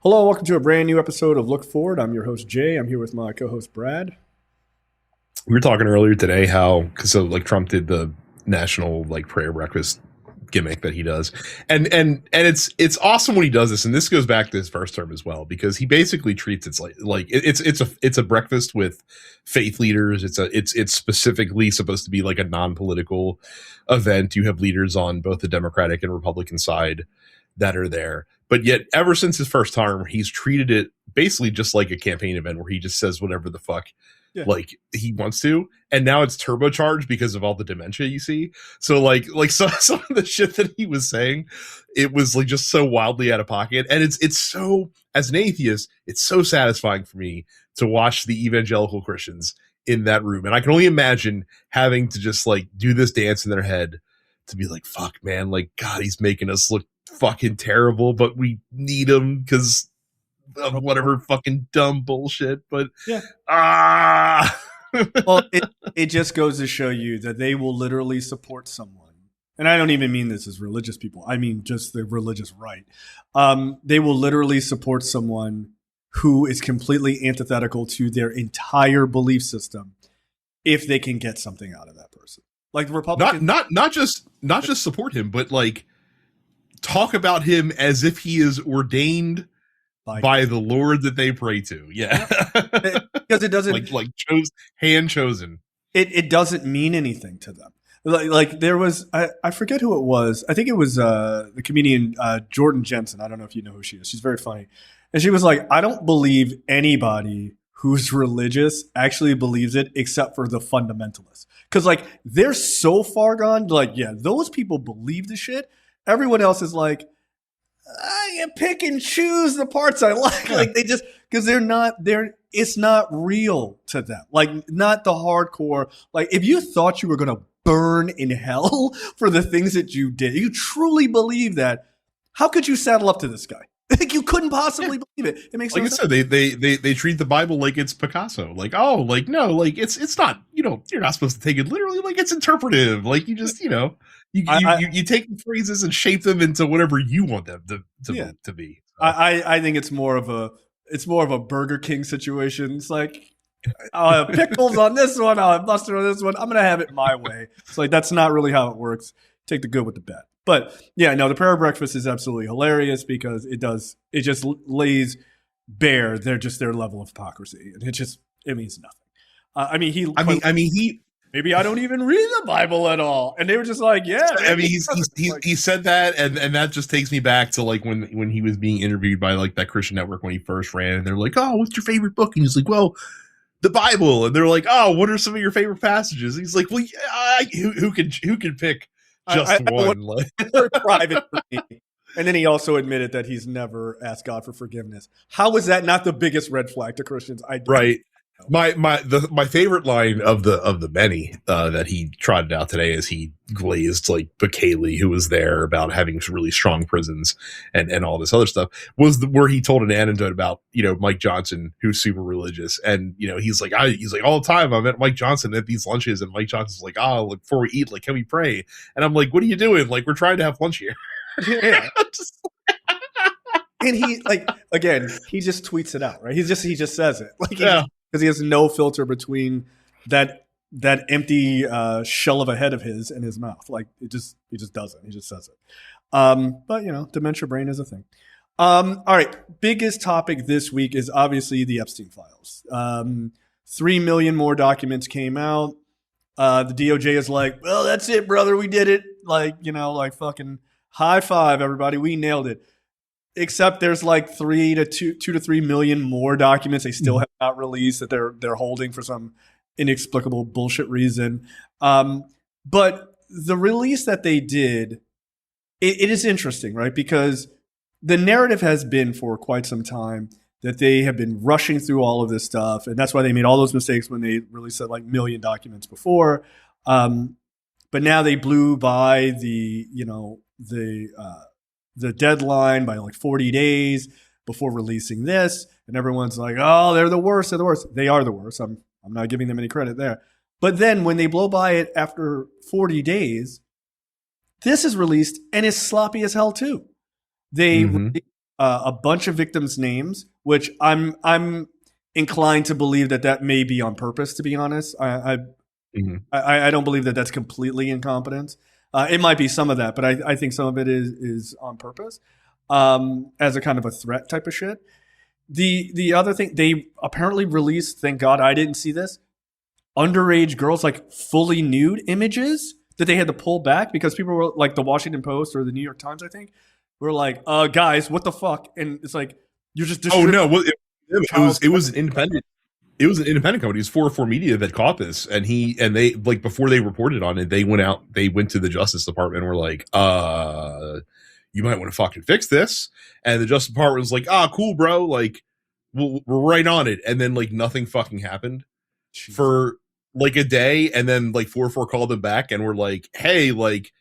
Hello, welcome to a brand new episode of Look Forward. I'm your host, Jay. I'm here with my co-host, Brad. We were talking earlier today how, because so like Trump did the national like prayer breakfast gimmick that he does, and it's awesome when he does this, and this goes back to his first term as well, because he basically treats it like it's a breakfast with faith leaders. It's specifically supposed to be like a non-political event. You have leaders on both the Democratic and Republican side that are there. But yet, ever since his first term, he's treated it basically just like a campaign event where he just says whatever the fuck like he wants to. And now it's turbocharged because of all the dementia you see. So some of the shit that he was saying, it was like just so wildly out of pocket. And it's so, as an atheist, it's so satisfying for me to watch the evangelical Christians in that room. And I can only imagine having to just like do this dance in their head to be like, fuck, man, like, God, he's making us look fucking terrible, but we need him because of whatever fucking dumb bullshit. But well, it just goes to show you that they will literally support someone, and I don't even mean this as religious people, I mean just the religious right. They will literally support someone who is completely antithetical to their entire belief system if they can get something out of that person. Like the Republicans, not just support him, but like talk about him as if he is ordained by the Lord that they pray to. Yeah. Because it doesn't hand chosen. It doesn't mean anything to them. Like there was, I forget who it was. I think it was the comedian Jordan Jensen. I don't know if you know who she is. She's very funny. And she was like, I don't believe anybody who's religious actually believes it except for the fundamentalists. Because like they're so far gone. Like, yeah, those people believe the shit. Everyone else is like, I can pick and choose the parts I like. Like they just, because it's not real to them. Like not the hardcore. Like if you thought you were going to burn in hell for the things that you did, you truly believe that, how could you saddle up to this guy? Like you couldn't possibly believe it. It makes like no I sense. said, they treat the Bible like it's Picasso. Like, oh, like no, like it's not. You're not supposed to take it literally. Like it's interpretive. Like you just you take the phrases and shape them into whatever you want them to be. So. I think it's more of a Burger King situation. It's like I'll have pickles on this one, I'll have mustard on this one. I'm gonna have it my way. It's like that's not really how it works. Take the good with the bad. But yeah, no, the prayer breakfast is absolutely hilarious because it just lays bare their level of hypocrisy, and it means nothing. Maybe I don't even read the Bible at all, and they were just like, yeah. I mean, he said that, and that just takes me back to like when he was being interviewed by like that Christian network when he first ran, and they're like, oh, what's your favorite book? And he's like, well, the Bible, and they're like, oh, what are some of your favorite passages? And he's like, well, who can pick just one? Like private for me. And then he also admitted that he's never asked God for forgiveness. How is that not the biggest red flag to Christians? Right. My favorite line of the many that he trotted out today as he glazed like Bukele, who was there, about having really strong prisons and all this other stuff, was where he told an anecdote about Mike Johnson, who's super religious, and he's like all the time I'm at Mike Johnson at these lunches, and Mike Johnson's like, like before we eat, like, can we pray? And I'm like, what are you doing? Like, we're trying to have lunch here. Yeah. And he he just tweets it out, right? He just says it because he has no filter between that empty shell of a head of his and his mouth. Like he just doesn't. He just says it. But dementia brain is a thing. All right. Biggest topic this week is obviously the Epstein files. 3 million more documents came out. The DOJ is like, well, that's it, brother. We did it. Like fucking high five, everybody. We nailed it. Except there's like 2 to 3 million more documents they still have not released that they're holding for some inexplicable bullshit reason. But the release that they did, it is interesting, right? Because the narrative has been for quite some time that they have been rushing through all of this stuff, and that's why they made all those mistakes when they released that like million documents before. But now they blew by the deadline by like 40 days before releasing this. And everyone's like, oh, they're the worst. They're the worst. They are the worst. I'm not giving them any credit there. But then when they blow by it after 40 days, this is released and is sloppy as hell too. They a bunch of victims' names, which I'm inclined to believe that may be on purpose. To be honest, I don't believe that that's completely incompetence. It might be some of that, but I think some of it is on purpose, as a kind of a threat type of shit. The other thing, they apparently released, thank God I didn't see this, underage girls like fully nude images that they had to pull back because people were like, the Washington Post or the New York Times, I think, were like, guys, what the fuck? And it's like, you're just it was an independent. It was an independent company. It was 404 Media that caught this, and they like, before they reported on it, they went to the Justice Department and were like, you might want to fucking fix this. And the Justice Department was like, cool, bro, like we're right on it. And then like nothing fucking happened for like a day, and then like 404 called them back and were like, hey, like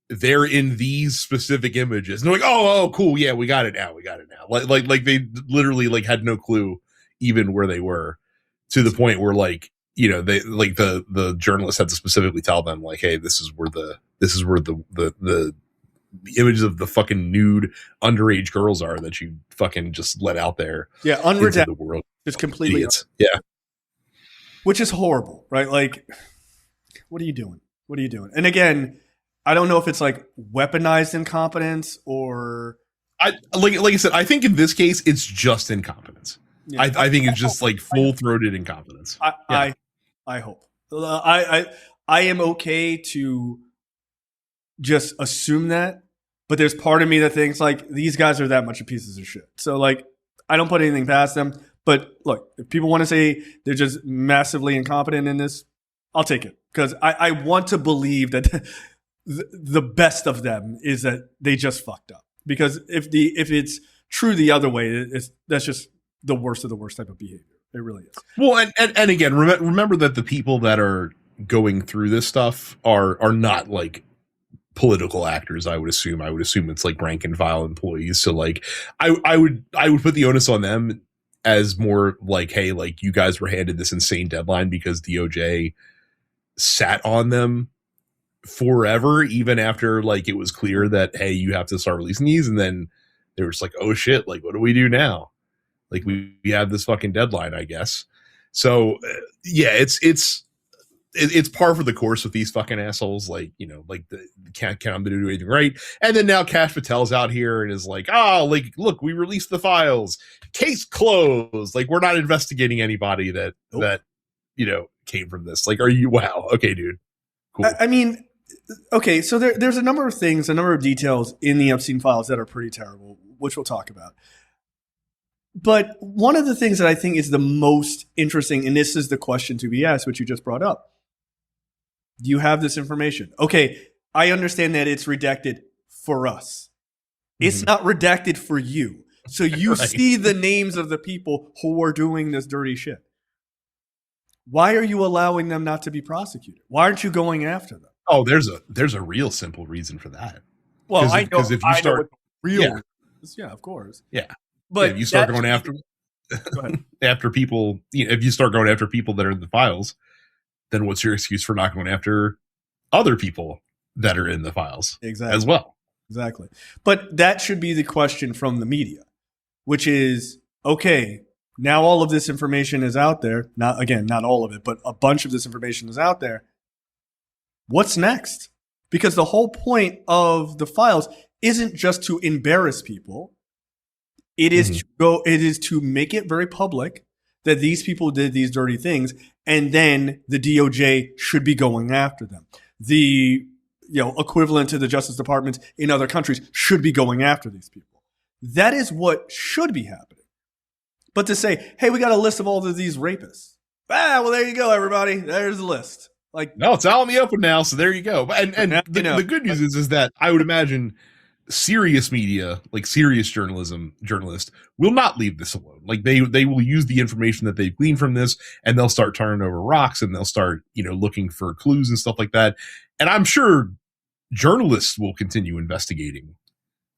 they're in these specific images. And they're like, oh, cool, yeah, we got it now. Like they literally like had no clue even where they were, to the point where like, you know, they like the journalists had to specifically tell them like, hey, this is where the images of the fucking nude underage girls are that you fucking just let out there. Yeah, unredacted. The world. It's completely idiots. Yeah. Which is horrible, right? Like, what are you doing? And again, I don't know if it's like weaponized incompetence or like I said, I think in this case it's just incompetence. Yeah. I think it's just like full-throated incompetence. I hope. I am okay to just assume that, but there's part of me that thinks like these guys are that much of pieces of shit. So like, I don't put anything past them. But look, if people want to say they're just massively incompetent in this, I'll take it, because I want to believe that the best of them is that they just fucked up. Because if it's true the other way, that's just the worst of the worst type of behavior. It really is. Well, and again, remember that the people that are going through this stuff are not like political actors. I would assume it's like rank and file employees. So like, I would put the onus on them as more like, hey, like you guys were handed this insane deadline because DOJ sat on them forever, even after like it was clear that, hey, you have to start releasing these. And then they were just like, oh shit, like what do we do now? Like we have this fucking deadline, I guess. So yeah, it's par for the course with these fucking assholes. Like, you know, like can't count them to do anything right. And then now Kash Patel's out here and is like, like, look, we released the files, case closed. Like, we're not investigating anybody that you know came from this. Like, are you? Wow. Okay, dude. Cool. I mean, okay. So there's a number of things, a number of details in the Epstein files that are pretty terrible, which we'll talk about. But one of the things that I think is the most interesting, and this is the question to be asked, which you just brought up. You have this information. Okay, I understand that it's redacted for us. It's not redacted for you. So you see the names of the people who are doing this dirty shit. Why are you allowing them not to be prosecuted? Why aren't you going after them? Oh, there's a real simple reason for that. Well, I know, because if you start real, yeah, of course, yeah. But if you start going after after people, you know, if you start going after people that are in the files, then what's your excuse for not going after other people that are in the files as well? Exactly. But that should be the question from the media, which is, okay, now all of this information is out there. Not all of it, but a bunch of this information is out there. What's next? Because the whole point of the files isn't just to embarrass people. It is to make it very public that these people did these dirty things, and then the DOJ should be going after them. The equivalent to the Justice Department in other countries should be going after these people. That is what should be happening. But to say, hey, we got a list of all of these rapists. Well, there you go, everybody. There's the list. Like, no, it's out in the open now, so there you go. And the good news is that I would imagine serious media, like serious journalists will not leave this alone. Like they will use the information that they've gleaned from this, and they'll start turning over rocks, and they'll start, looking for clues and stuff like that. And I'm sure journalists will continue investigating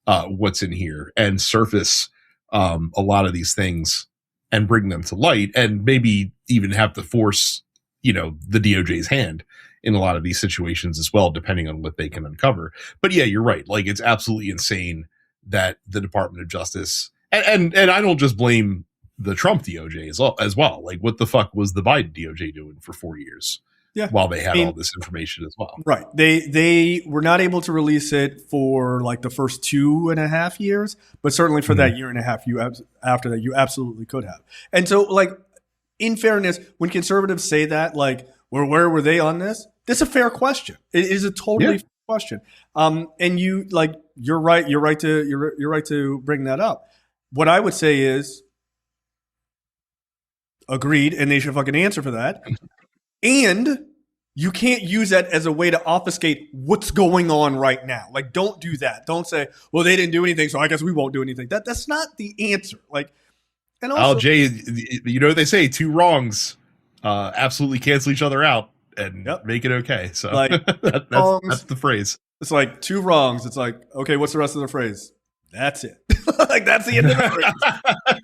what's in here and surface a lot of these things and bring them to light, and maybe even have to force, the DOJ's hand in a lot of these situations as well, depending on what they can uncover. But yeah, you're right. Like, it's absolutely insane that the Department of Justice and I don't just blame the Trump DOJ as well. Like, what the fuck was the Biden DOJ doing for 4 years? Yeah. While they had all this information as well. Right. They were not able to release it for like the first 2.5 years, but certainly for that year and a half, after that, you absolutely could have. And so, like, in fairness, when conservatives say that, like, well, where were they on this? That's a fair question. It is a totally fair question. And you, like, you're right to bring that up. What I would say is, agreed, and they should fucking answer for that. And you can't use that as a way to obfuscate what's going on right now. Like, don't do that. Don't say, well, they didn't do anything, so I guess we won't do anything. That's not the answer. Like, and also, Jay, you know what they say, 2 wrongs absolutely cancel each other out and make it okay. So like, that's the phrase. It's like 2 wrongs. It's like, okay, what's the rest of the phrase? That's it. Like, that's the end of the phrase.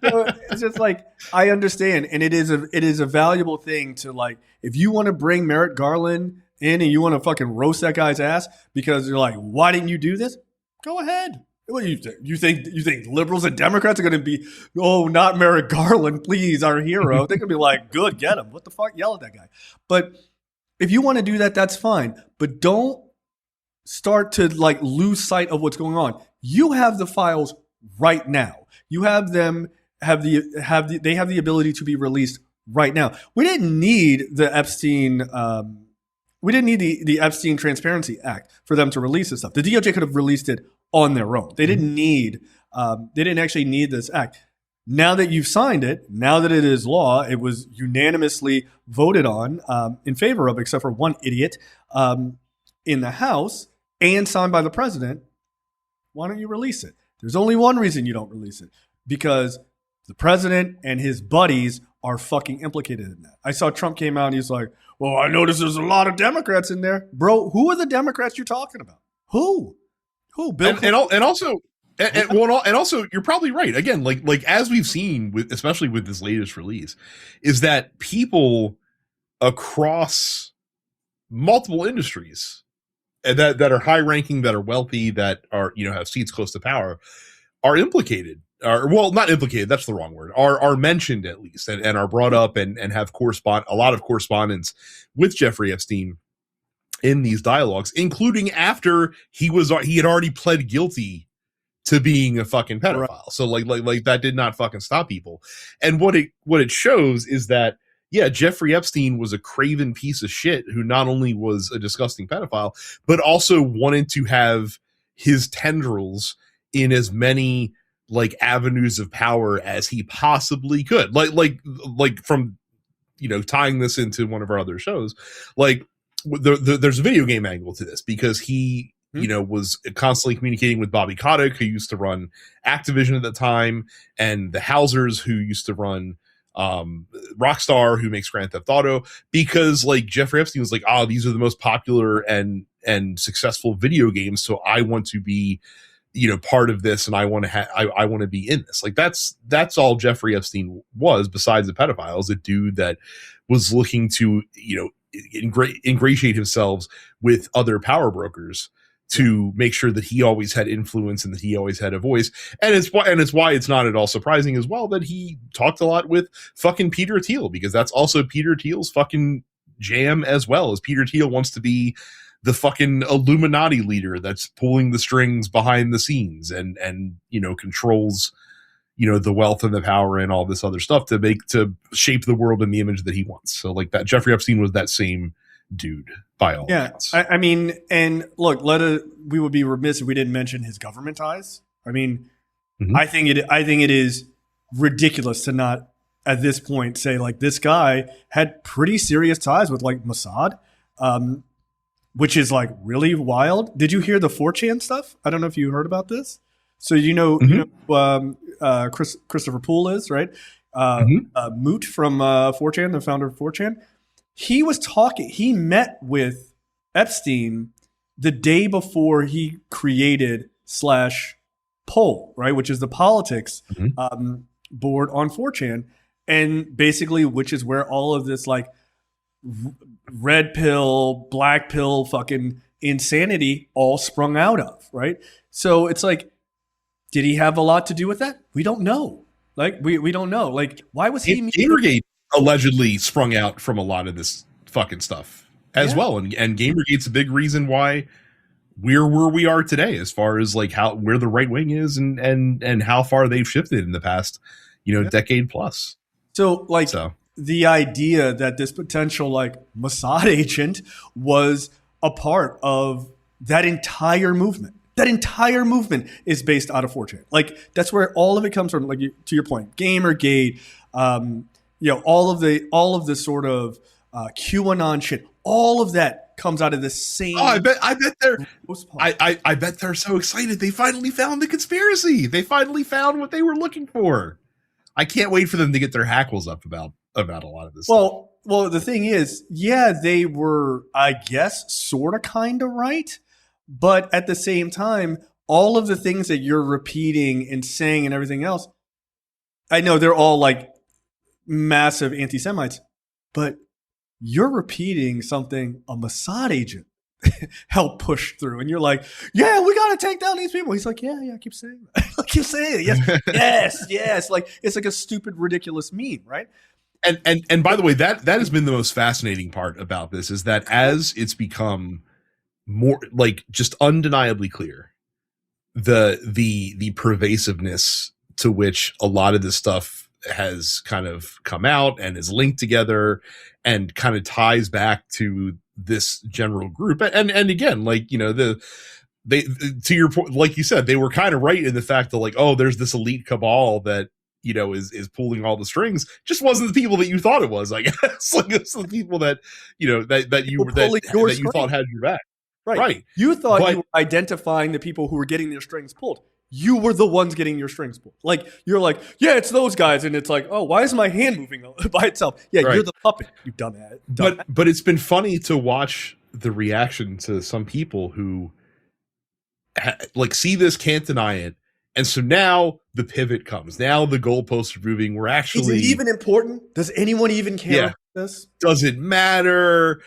So it's just like, I understand, and it is a valuable thing to, like, if you want to bring Merrick Garland in and you want to fucking roast that guy's ass because you're like, why didn't you do this? Go ahead. What do you think? You think liberals and Democrats are going to be, oh, not Merrick Garland, please, our hero? They're going to be like, good, get him. What the fuck? Yell at that guy. But if you want to do that, that's fine. But don't start to, like, lose sight of what's going on. You have the files right now. You have them they have the ability to be released right now. We didn't need the Epstein the Epstein Transparency Act for them to release this stuff. The DOJ could have released it on their own. They didn't actually need this act. Now that you've signed it, now that it is law, it was unanimously voted on in favor of, except for one idiot in the House, and signed by the president. Why don't you release it? There's only one reason you don't release it, because the president and his buddies are fucking implicated in that. I saw Trump came out and he's like, well, I noticed there's a lot of Democrats in there. Bro, who are the Democrats you're talking about? Who? Bill and also, you're probably right. Again, like as we've seen especially with this latest release, is that people across multiple industries and that are high ranking, that are wealthy, that are, have seats close to power, are implicated. Well, not implicated, that's the wrong word, are mentioned at least, and are brought up and have a lot of correspondence with Jeffrey Epstein in these dialogues, including after he had already pled guilty to being a fucking pedophile. Right. So like that did not fucking stop people. And what it shows is that, yeah, Jeffrey Epstein was a craven piece of shit who not only was a disgusting pedophile, but also wanted to have his tendrils in as many like avenues of power as he possibly could. Like from, tying this into one of our other shows, like there's a video game angle to this, because he, was constantly communicating with Bobby Kotick, who used to run Activision at the time, and the Hausers, who used to run Rockstar, who makes Grand Theft Auto, because like Jeffrey Epstein was like, these are the most popular and successful video games, so I want to be, part of this, and I want to I want to be in this. Like that's all Jeffrey Epstein was, besides a pedophile, is a dude that was looking to, ingratiate himself with other power brokers to make sure that he always had influence and that he always had a voice. And it's why it's not at all surprising as well that he talked a lot with fucking Peter Thiel, because that's also Peter Thiel's fucking jam as well. As Peter Thiel wants to be the fucking Illuminati leader that's pulling the strings behind the scenes and controls, the wealth and the power and all this other stuff to shape the world in the image that he wants. So like that, Jeffrey Epstein was that same dude by all means. I mean, and look, we would be remiss if we didn't mention his government ties. I mean, I think it is ridiculous to not at this point say like this guy had pretty serious ties with like Mossad, which is like really wild. Did you hear the 4chan stuff? I don't know if you heard about this. So Christopher Poole is, right? Moot from 4chan, the founder of 4chan. He met with Epstein the day before he created /poll, right, which is the politics board on 4chan, and basically which is where all of this like red pill, black pill fucking insanity all sprung out of, right? So it's like Did he have a lot to do with that? We don't know. Like, we don't know. Like, why was he... Gamergate allegedly sprung out from a lot of this fucking stuff as well. And Gamergate's a big reason why we're where we are today, as far as like where the right wing is and how far they've shifted in the past, decade plus. So the idea that this potential like Mossad agent was a part of that entire movement. That entire movement is based out of 4chan. Like, that's where all of it comes from. Like, to your point, Gamergate, all of the sort of QAnon shit, all of that comes out of the same. Oh, I bet they're so excited. They finally found the conspiracy. They finally found what they were looking for. I can't wait for them to get their hackles up about a lot of this stuff. Well, the thing is, they were, I guess, sort of kind of right. But at the same time, all of the things that you're repeating and saying and everything else, I know they're all like massive anti-Semites, but you're repeating something a Mossad agent helped push through. And you're like, yeah, we got to take down these people. He's like, yeah, I keep saying that. I keep saying it. Yes. Like, it's like a stupid, ridiculous meme, right? And by the way, that has been the most fascinating part about this, is that as it's become more like just undeniably clear, the pervasiveness to which a lot of this stuff has kind of come out and is linked together and kind of ties back to this general group. And again, like, they to your point, like you said, they were kind of right in the fact that like, oh, there's this elite cabal that is pulling all the strings. Just wasn't the people that you thought it was, I guess. Like, it's the people that that you thought had your back. Right. You thought you were identifying the people who were getting their strings pulled. You were the ones getting your strings pulled. Like, you're like, yeah, it's those guys. And it's like, oh, why is my hand moving by itself? Yeah, right. You're the puppet. You dumbass. But it's been funny to watch the reaction to some people who see this, can't deny it. And so now the pivot comes. Now the goalposts are moving. We're actually... Is it even important? Does anyone even care about this? Does it matter?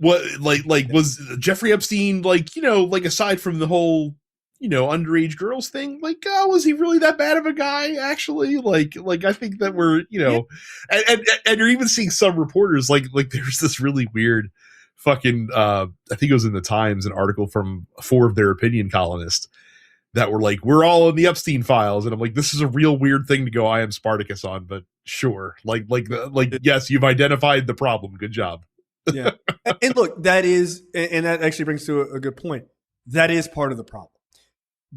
What was Jeffrey Epstein aside from the whole underage girls thing, was he really that bad of a guy actually? I think that we're and you're even seeing some reporters like there's this really weird fucking I think it was in the Times, an article from 4 of their opinion columnists that were like, we're all in the Epstein files, and I'm like, this is a real weird thing to go I am Spartacus on, but sure, yes, you've identified the problem, good job. Yeah. And look, that actually brings to a good point. That is part of the problem.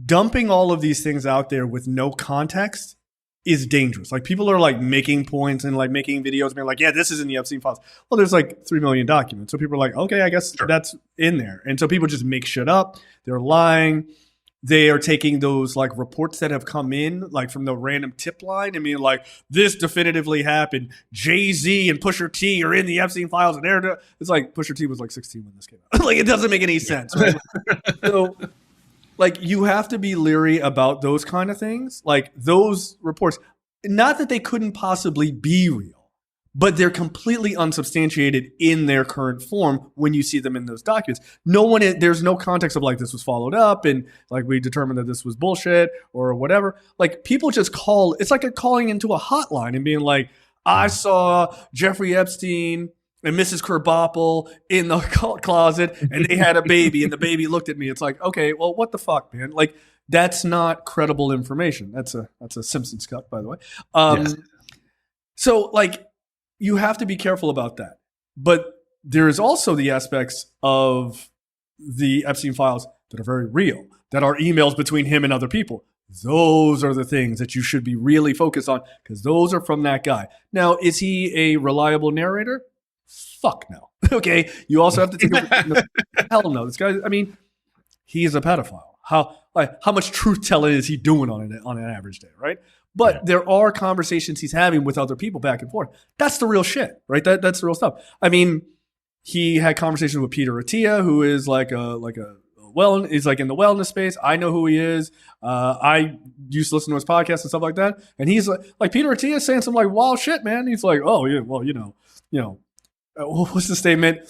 Dumping all of these things out there with no context is dangerous. Like, people are like making points and like making videos and being like, yeah, this is in the Epstein files. Well, there's like 3 million documents. So people are like, okay, I guess that's in there. And so people just make shit up. They're lying. They are taking those like reports that have come in, like from the random tip line, and being like, this definitively happened. Jay-Z and Pusha T are in the Epstein files, and it's like Pusha T was like 16 when this came out. Like, it doesn't make any sense. Right? So, like, you have to be leery about those kind of things, like those reports. Not that they couldn't possibly be real, but they're completely unsubstantiated in their current form when you see them in those documents. There's no context of like, this was followed up and like, we determined that this was bullshit or whatever. Like, people just it's like they're calling into a hotline and being like, I saw Jeffrey Epstein and Mrs. Krabappel in the closet and they had a baby and the baby looked at me. It's like, okay, well, what the fuck, man? Like, that's not credible information. That's a Simpsons cut, by the way. Yes. So like, you have to be careful about that. But there is also the aspects of the Epstein files that are very real, that are emails between him and other people. Those are the things that you should be really focused on, because those are from that guy. Now, is he a reliable narrator? Fuck no. Okay. You also have to take hell no. This guy, I mean, he's a pedophile. How much truth telling is he doing on an average day, right? But there are conversations he's having with other people back and forth. That's the real shit, right? That's the real stuff. I mean, he had conversations with Peter Attia, who is he's like in the wellness space. I know who he is. I used to listen to his podcast and stuff like that. And he's like Peter Attia is saying some like wild shit, man. He's like, oh yeah, well, what's the statement?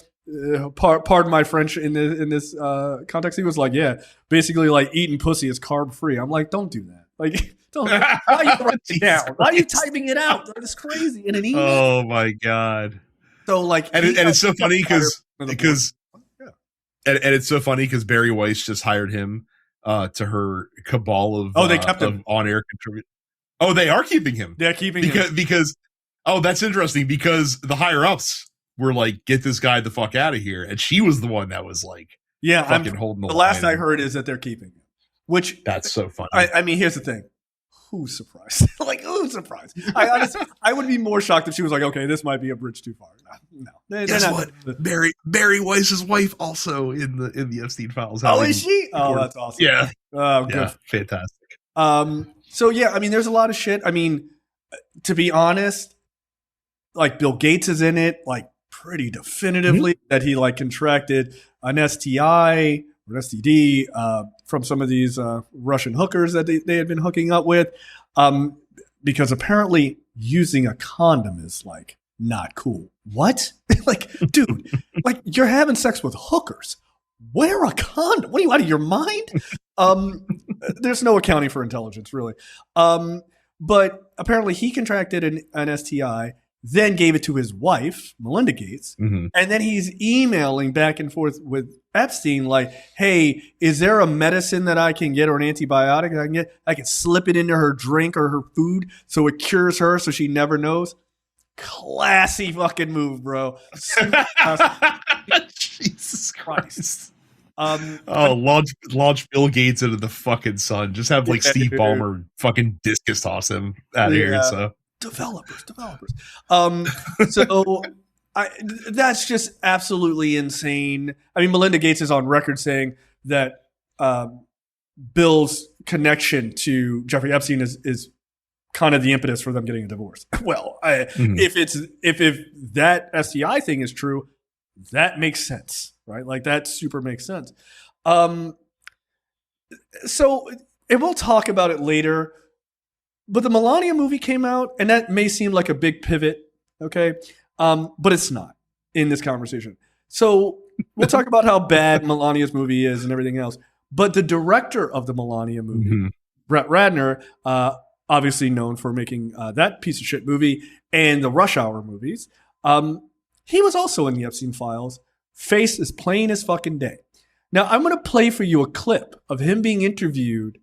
pardon my French in this context. He was like, yeah, basically like eating pussy is carb free. I'm like, don't do that. Like, don't. Why are you writing it down? Why are you typing it out? That's crazy in an email. Oh my god. So like, and it's so funny because it's so funny because Barry Weiss just hired him to her cabal of they kept him on air contributors. Oh, they are keeping him. They're keeping him because that's interesting because the higher ups were like, get this guy the fuck out of here, and she was the one that was like, fucking holding the last I heard is that they're keeping him, which that's so funny. I mean, here's the thing. Who's surprised? Like, who's surprised? I honestly, I would be more shocked if she was like, okay, this might be a bridge too far. No. Guess what? Barry Weiss's wife also in the Epstein files. Oh, is she? Oh, that's awesome. Yeah. Oh, good. Yeah, fantastic. So yeah, I mean, there's a lot of shit. I mean, to be honest, like Bill Gates is in it, like pretty definitively that he like contracted an STI or STD from some of these Russian hookers that they had been hooking up with, because apparently using a condom is like not cool. What? Like, dude, like you're having sex with hookers. Wear a condom. What are you, out of your mind? There's no accounting for intelligence, really. But apparently he contracted an STI, then gave it to his wife, Melinda Gates, and then he's emailing back and forth with Epstein like, hey, is there a medicine that I can get or an antibiotic that I can get? I can slip it into her drink or her food so it cures her so she never knows. Classy fucking move, bro. Jesus Christ. Launch Bill Gates into the fucking sun. Just have like Steve Ballmer fucking discus toss him out of here. So developers. So that's just absolutely insane. I mean, Melinda Gates is on record saying that Bill's connection to Jeffrey Epstein is kind of the impetus for them getting a divorce. Well, if that STI thing is true, that makes sense, right? Like that super makes sense. So, and we'll talk about it later, but the Melania movie came out, and that may seem like a big pivot, okay? But it's not in this conversation. So we'll talk about how bad Melania's movie is and everything else. But the director of the Melania movie, Brett Ratner, obviously known for making that piece of shit movie and the Rush Hour movies, he was also in the Epstein files, face as plain as fucking day. Now, I'm going to play for you a clip of him being interviewed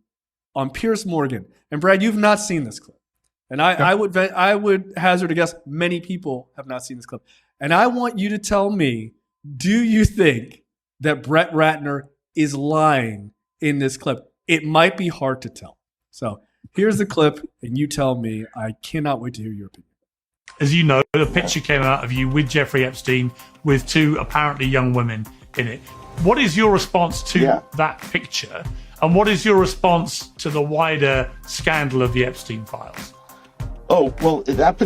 on Piers Morgan. And Brad, you've not seen this clip. And I would hazard a guess many people have not seen this clip. And I want you to tell me, do you think that Brett Ratner is lying in this clip? It might be hard to tell. So here's the clip, and you tell me. I cannot wait to hear your opinion. As you know, the picture came out of you with Jeffrey Epstein with two apparently young women in it. What is your response to that picture? And what is your response to the wider scandal of the Epstein files? Oh, well, that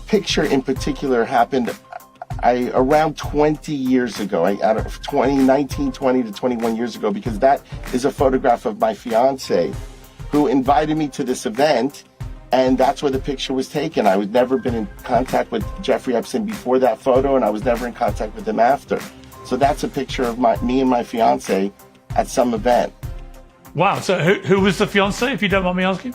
picture in particular happened around 20 years ago, out of 20 to 21 years ago, because that is a photograph of my fiance who invited me to this event, and that's where the picture was taken. I was never been in contact with Jeffrey Epstein before that photo, and I was never in contact with him after. So that's a picture of me and my fiance at some event. Wow. So who was the fiance, if you don't mind me asking?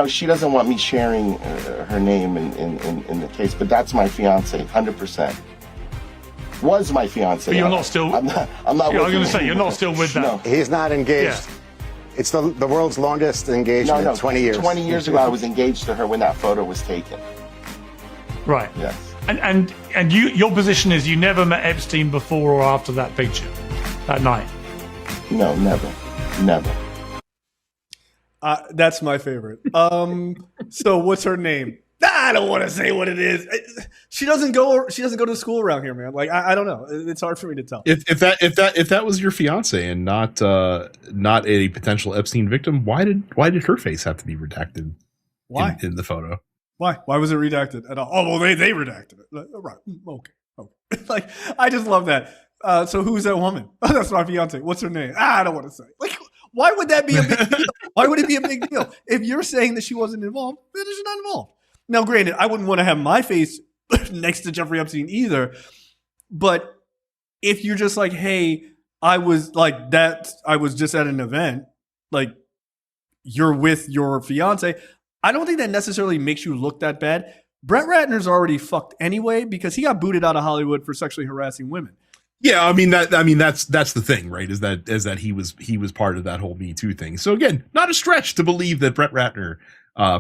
She doesn't want me sharing her name in the case, but that's my fiance, 100%. Was my fiance. But you're not still. I'm not. I'm going to say you're not still with that. No. He's not engaged. Yeah. It's the world's longest engagement. No, 20 years. 20 years ago, I was engaged to her when that photo was taken. Right. Yes. And your position is you never met Epstein before or after that picture, that night? No, never. That's my favorite. So what's her name? I don't want to say what it is. She doesn't go to school around here, man. Like I don't know. It's hard for me to tell. If that was your fiance and not a potential Epstein victim, why did her face have to be redacted? Why in the photo? Why was it redacted at all? Oh well, they redacted it. Right? Okay. Like I just love that. So who's that woman? Oh, that's my fiance. What's her name? I don't want to say. Like, why would that be a big deal? Why would it be a big deal? If you're saying that she wasn't involved, then she's not involved. Now, granted, I wouldn't want to have my face next to Jeffrey Epstein either. But if you're just like, hey, I was just at an event, like you're with your fiance, I don't think that necessarily makes you look that bad. Brett Ratner's already fucked anyway because he got booted out of Hollywood for sexually harassing women. Yeah, I mean that's the thing, right? Is that he was part of that whole Me Too thing. So again, not a stretch to believe that Brett Ratner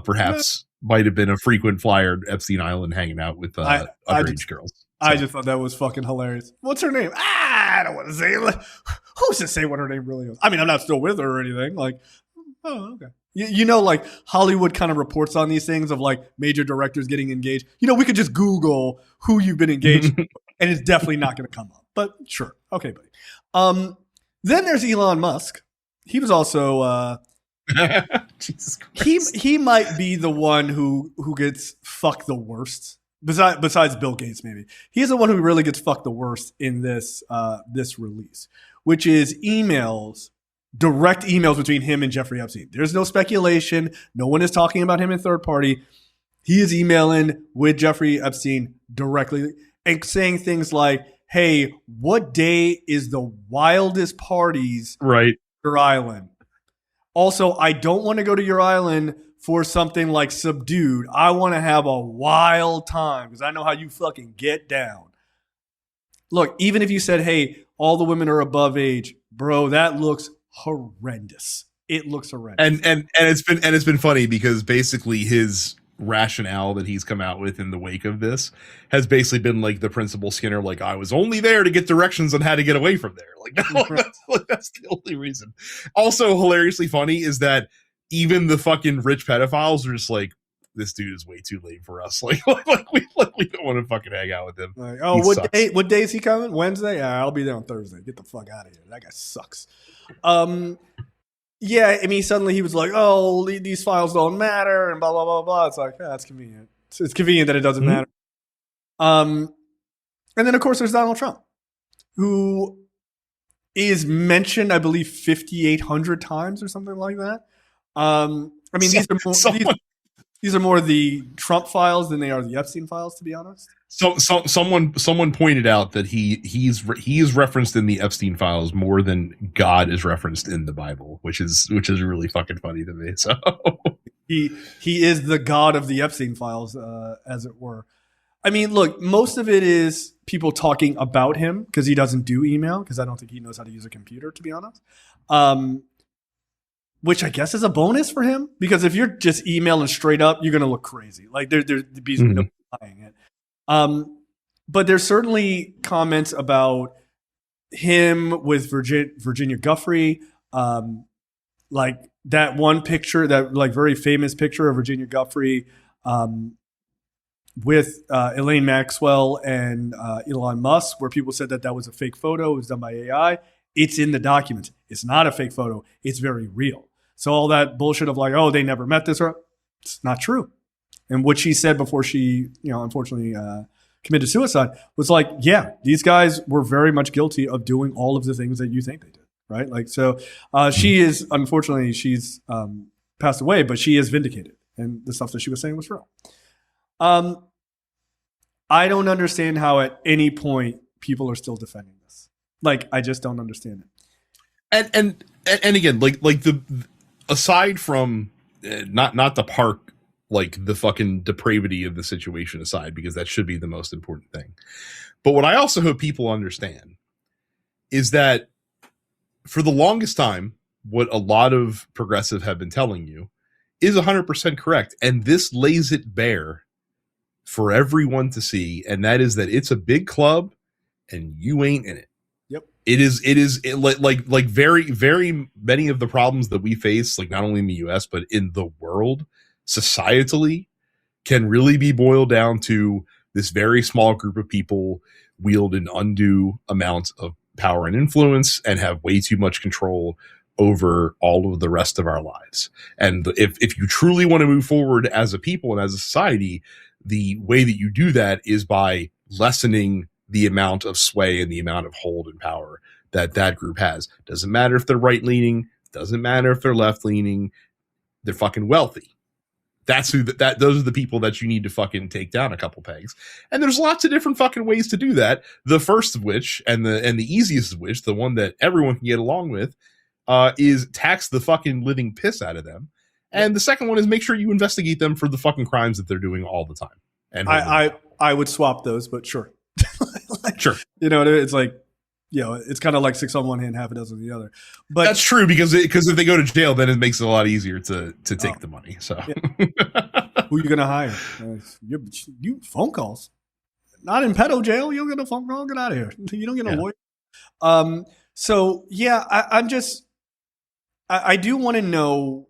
perhaps might have been a frequent flyer at Epstein Island hanging out with underage girls. So. I just thought that was fucking hilarious. What's her name? I don't want to say it. Like, who's to say what her name really is? I mean, I'm not still with her or anything. Like, oh, okay. You know, like Hollywood kind of reports on these things of like major directors getting engaged. You know, we could just Google who you've been engaged to, and it's definitely not going to come up. But sure. Okay, buddy. Then there's Elon Musk. He was also Jesus Christ. He might be the one who gets fucked the worst. Besides Bill Gates, maybe. He's the one who really gets fucked the worst in this release, which is direct emails between him and Jeffrey Epstein. There's no speculation. No one is talking about him in third party. He is emailing with Jeffrey Epstein directly and saying things like, hey, what day is the wildest parties right your island? Also, I don't want to go to your island for something like Subdued. I want to have a wild time because I know how you fucking get down. Look, even if you said, hey, all the women are above age, bro, that looks horrendous. It looks horrendous. And it's been funny because basically his rationale that he's come out with in the wake of this has basically been like the Principal Skinner, like I was only there to get directions on how to get away from there. That's the only reason. Also hilariously funny is that even the fucking rich pedophiles are just like, this dude is way too late for us. Like we don't want to fucking hang out with him. Like, oh, what day is he coming? Wednesday? Yeah, I'll be there on Thursday. Get the fuck out of here. That guy sucks. Yeah, I mean, suddenly he was like, oh, these files don't matter and blah, blah, blah, blah. It's like, that's convenient. It's convenient that it doesn't matter. And then, of course, there's Donald Trump, who is mentioned, I believe, 5,800 times or something like that. I mean, these are more the Trump files than they are the Epstein files, to be honest. So someone pointed out that he is referenced in the Epstein files more than God is referenced in the Bible, which is really fucking funny to me. So he is the God of the Epstein files, as it were. I mean, look, most of it is people talking about him because he doesn't do email because I don't think he knows how to use a computer, to be honest. Which I guess is a bonus for him because if you're just emailing straight up, you're going to look crazy. Like there's no buying it. But there's certainly comments about him with Virginia Giuffre, like that one picture, that like very famous picture of Virginia Giuffre with Elaine Maxwell and Elon Musk, where people said that was a fake photo. It was done by AI. It's in the documents. It's not a fake photo. It's very real. So all that bullshit of like, oh, they never met this, it's not true. And what she said before she, unfortunately committed suicide was like, yeah, these guys were very much guilty of doing all of the things that you think they did, right? Like, so she is, unfortunately, she's passed away, but she is vindicated. And the stuff that she was saying was real. I don't understand how at any point people are still defending this. Like, I just don't understand it. And again, like the aside from not the park, like the fucking depravity of the situation aside, because that should be the most important thing. But what I also hope people understand is that for the longest time, what a lot of progressive have been telling you is 100% correct. And this lays it bare for everyone to see. And that is that it's a big club and you ain't in it. It is like very, very many of the problems that we face, like not only in the US, but in the world societally, can really be boiled down to this very small group of people wield an undue amount of power and influence and have way too much control over all of the rest of our lives. And if you truly want to move forward as a people and as a society, the way that you do that is by lessening the amount of sway and the amount of hold and power that group has. Doesn't matter if they're right leaning, doesn't matter if they're left leaning, they're fucking wealthy. Those are the people that you need to fucking take down a couple pegs. And there's lots of different fucking ways to do that. The first of which, and the easiest of which, the one that everyone can get along with, is tax the fucking living piss out of them. And the second one is make sure you investigate them for the fucking crimes that they're doing all the time. And I would swap those, but sure. Sure. You know, it's like, you know, it's kind of like 6 on one hand, half a dozen on the other. But that's true because if they go to jail, then it makes it a lot easier to take the money. So who are you going to hire? You phone calls. Not in pedo jail. You'll get a phone call. Get out of here. You don't get a lawyer. So yeah, I do want to know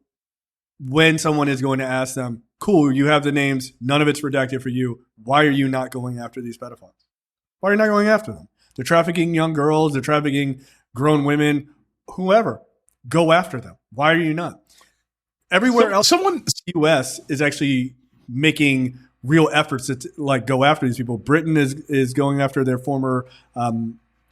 when someone is going to ask them, cool, you have the names, none of it's redacted for you. Why are you not going after these pedophiles? Why are you not going after them? They're trafficking young girls. They're trafficking grown women, whoever. Go after them. Why are you not? Everywhere else, someone in the U.S. is actually making real efforts to like go after these people. Britain is going after their former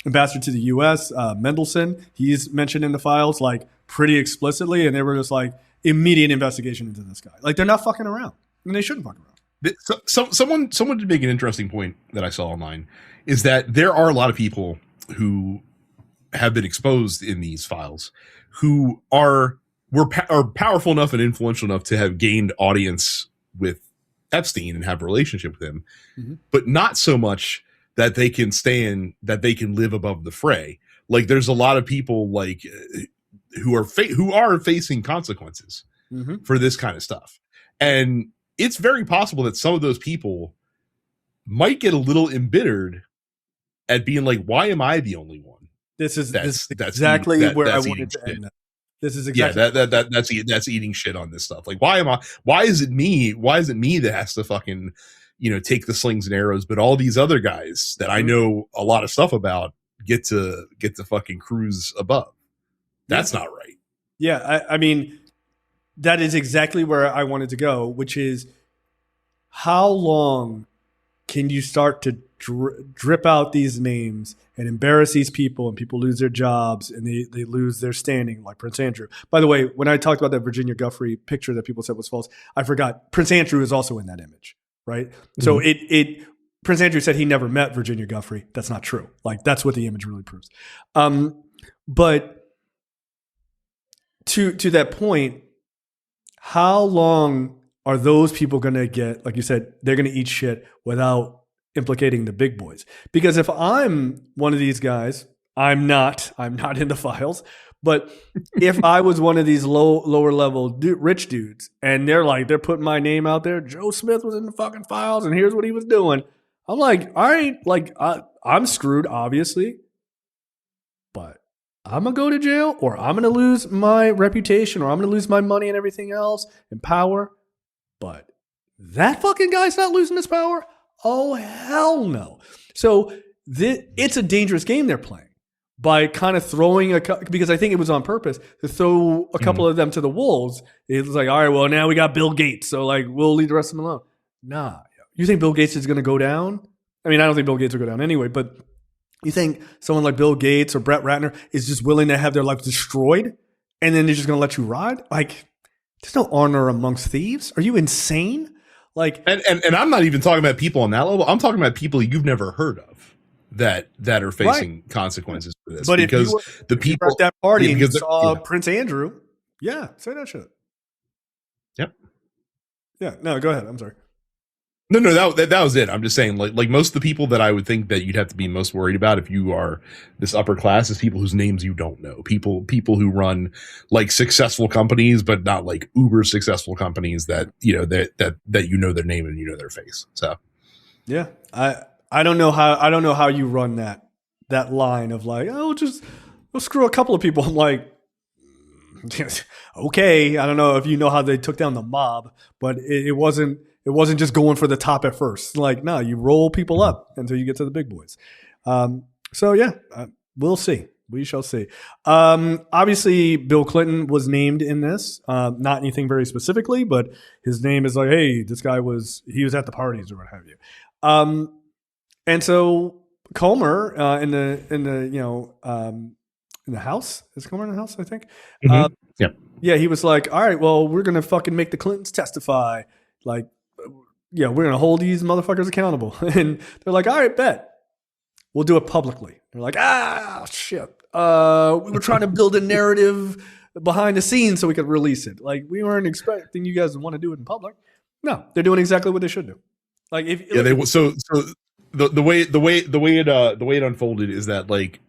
ambassador to the U.S., Mendelsohn. He's mentioned in the files like pretty explicitly, and they were just like immediate investigation into this guy. Like they're not fucking around, and they shouldn't fuck around. Someone did make an interesting point that I saw online is that there are a lot of people who have been exposed in these files who are powerful enough and influential enough to have gained audience with Epstein and have a relationship with him, but not so much that they can live above the fray. Like there's a lot of people like who are facing consequences for this kind of stuff. And it's very possible that some of those people might get a little embittered at being like, why am I the only one? This is exactly where I wanted to end. This is exactly that's eating shit on this stuff. Like, why is it me that has to fucking, you know, take the slings and arrows, but all these other guys that I know a lot of stuff about get to fucking cruise above? That's not right. Yeah. I mean, that is exactly where I wanted to go, which is how long can you start to drip out these names and embarrass these people, and people lose their jobs and they lose their standing, like Prince Andrew. By the way, when I talked about that Virginia Guffrey picture that people said was false, I forgot Prince Andrew is also in that image, right? So Prince Andrew said he never met Virginia Guffrey. That's not true. Like that's what the image really proves. But to that point, how long are those people going to get, like you said, they're going to eat shit without implicating the big boys? Because if I'm one of these guys, I'm not in the files, but if I was one of these lower level rich dudes and they're putting my name out there, Joe Smith was in the fucking files and here's what he was doing. I'm like, all right, like I'm screwed, obviously, but I'm going to go to jail, or I'm going to lose my reputation, or I'm going to lose my money and everything else and power. But that fucking guy's not losing his power? Oh, hell no. So it's a dangerous game they're playing by kind of throwing because I think it was on purpose to throw a couple of them to the wolves. It was like, all right, well, now we got Bill Gates, so like we'll leave the rest of them alone. Nah. You think Bill Gates is going to go down? I mean, I don't think Bill Gates will go down anyway, but you think someone like Bill Gates or Brett Ratner is just willing to have their life destroyed and then they're just going to let you ride? Like, there's no honor amongst thieves. Are you insane? Like, and I'm not even talking about people on that level. I'm talking about people you've never heard of that are facing consequences for this. But because if the people at that party and you saw Prince Andrew, say that shit. Yep. Yeah. No, go ahead. I'm sorry. No, that was it. I'm just saying, like most of the people that I would think that you'd have to be most worried about if you are this upper class is people whose names you don't know. People who run like successful companies, but not like uber successful companies that you know that you know their name and you know their face. So, yeah, I don't know how you run that line of like, oh, we'll screw a couple of people. I'm like, okay, I don't know if you know how they took down the mob, but it wasn't just going for the top at first. Like, no, you roll people up until you get to the big boys. So yeah, we'll see. We shall see. Obviously, Bill Clinton was named in this. Not anything very specifically, but his name is like, hey, this guy was at the parties or what have you. And so Comer in the House, is Comer in the House? I think. Yep. Yeah, he was like, all right, well, we're going to fucking make the Clintons testify. Like, yeah, we're going to hold these motherfuckers accountable. And they're like, all right, bet. We'll do it publicly. They're like, shit. We were trying to build a narrative behind the scenes so we could release it. Like, we weren't expecting you guys to want to do it in public. No, they're doing exactly what they should do. Like, the way it unfolded is that like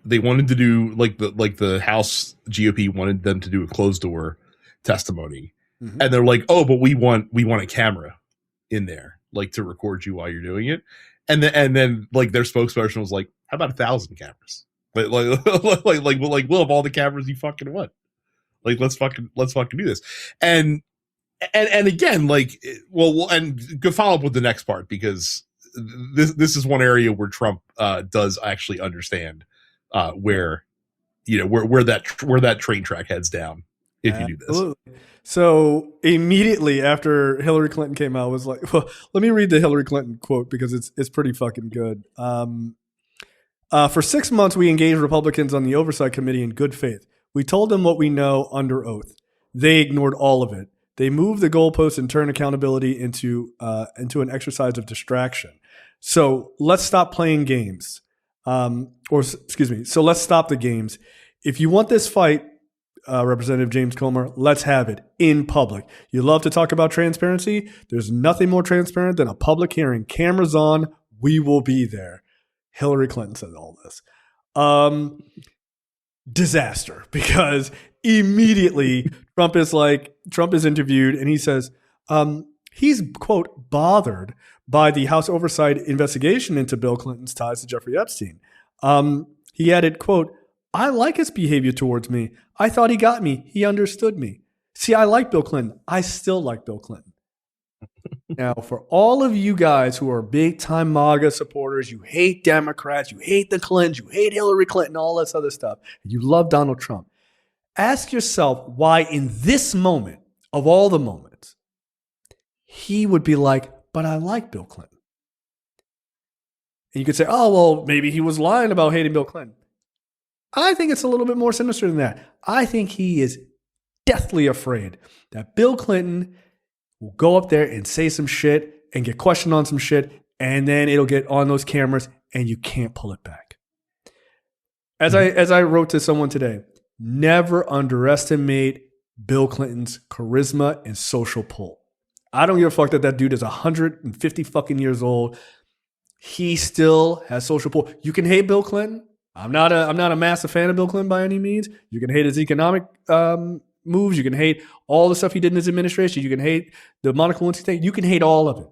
they wanted to do like the House GOP wanted them to do a closed door testimony, and they're like, oh, but we want a camera in there like to record you while you're doing it, and then like their spokesperson was like, how about 1,000 cameras? Like we'll have all the cameras you fucking want. Like let's fucking do this. And again, like, well, and go follow up with the next part, because this is one area where Trump does actually understand where that train track heads down if you do this. So immediately after Hillary Clinton came out, was like, well, let me read the Hillary Clinton quote because it's pretty fucking good. For 6 months, we engaged Republicans on the Oversight Committee in good faith. We told them what we know under oath. They ignored all of it. They moved the goalposts and turned accountability into an exercise of distraction. So let's stop playing games. So let's stop the games. If you want this fight, Representative James Comer, let's have it in public. You love to talk about transparency. There's nothing more transparent than a public hearing. Cameras on. We will be there. Hillary Clinton said all this. Disaster, because immediately Trump is interviewed and he says he's, quote, bothered by the House Oversight investigation into Bill Clinton's ties to Jeffrey Epstein. He added, quote, I like his behavior towards me. I thought he got me. He understood me. See, I like Bill Clinton. I still like Bill Clinton. Now, for all of you guys who are big-time MAGA supporters, you hate Democrats, you hate the Clintons, you hate Hillary Clinton, all this other stuff, you love Donald Trump, ask yourself why in this moment, of all the moments, he would be like, but I like Bill Clinton. And you could say, oh, well, maybe he was lying about hating Bill Clinton. I think it's a little bit more sinister than that. I think he is deathly afraid that Bill Clinton will go up there and say some shit and get questioned on some shit, and then it'll get on those cameras and you can't pull it back. As I wrote to someone today, never underestimate Bill Clinton's charisma and social pull. I don't give a fuck that dude is 150 fucking years old. He still has social pull. You can hate Bill Clinton. I'm not a massive fan of Bill Clinton by any means. You can hate his economic moves. You can hate all the stuff he did in his administration. You can hate the Monica Lewinsky thing. You can hate all of it.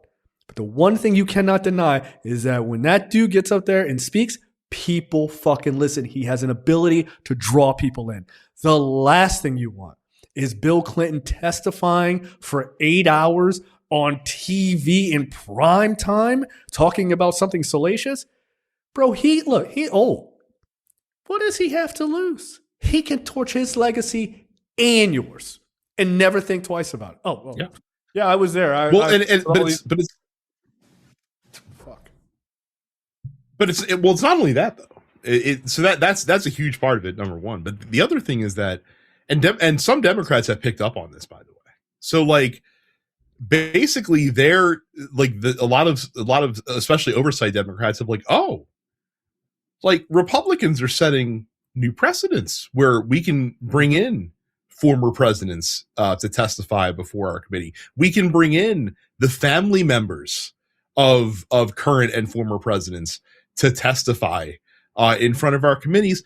But the one thing you cannot deny is that when that dude gets up there and speaks, people fucking listen. He has an ability to draw people in. The last thing you want is Bill Clinton testifying for 8 hours on TV in prime time, talking about something salacious. Bro, he old. What does he have to lose? He can torch his legacy and yours and never think twice about it. Oh, well, yeah, I was there. It's not only that though. So that's a huge part of it. Number one, but the other thing is that, and some Democrats have picked up on this, by the way. So like, basically, they're like a lot of especially oversight Democrats have like, oh, like Republicans are setting new precedents where we can bring in former presidents to testify before our committee. We can bring in the family members of current and former presidents to testify in front of our committees.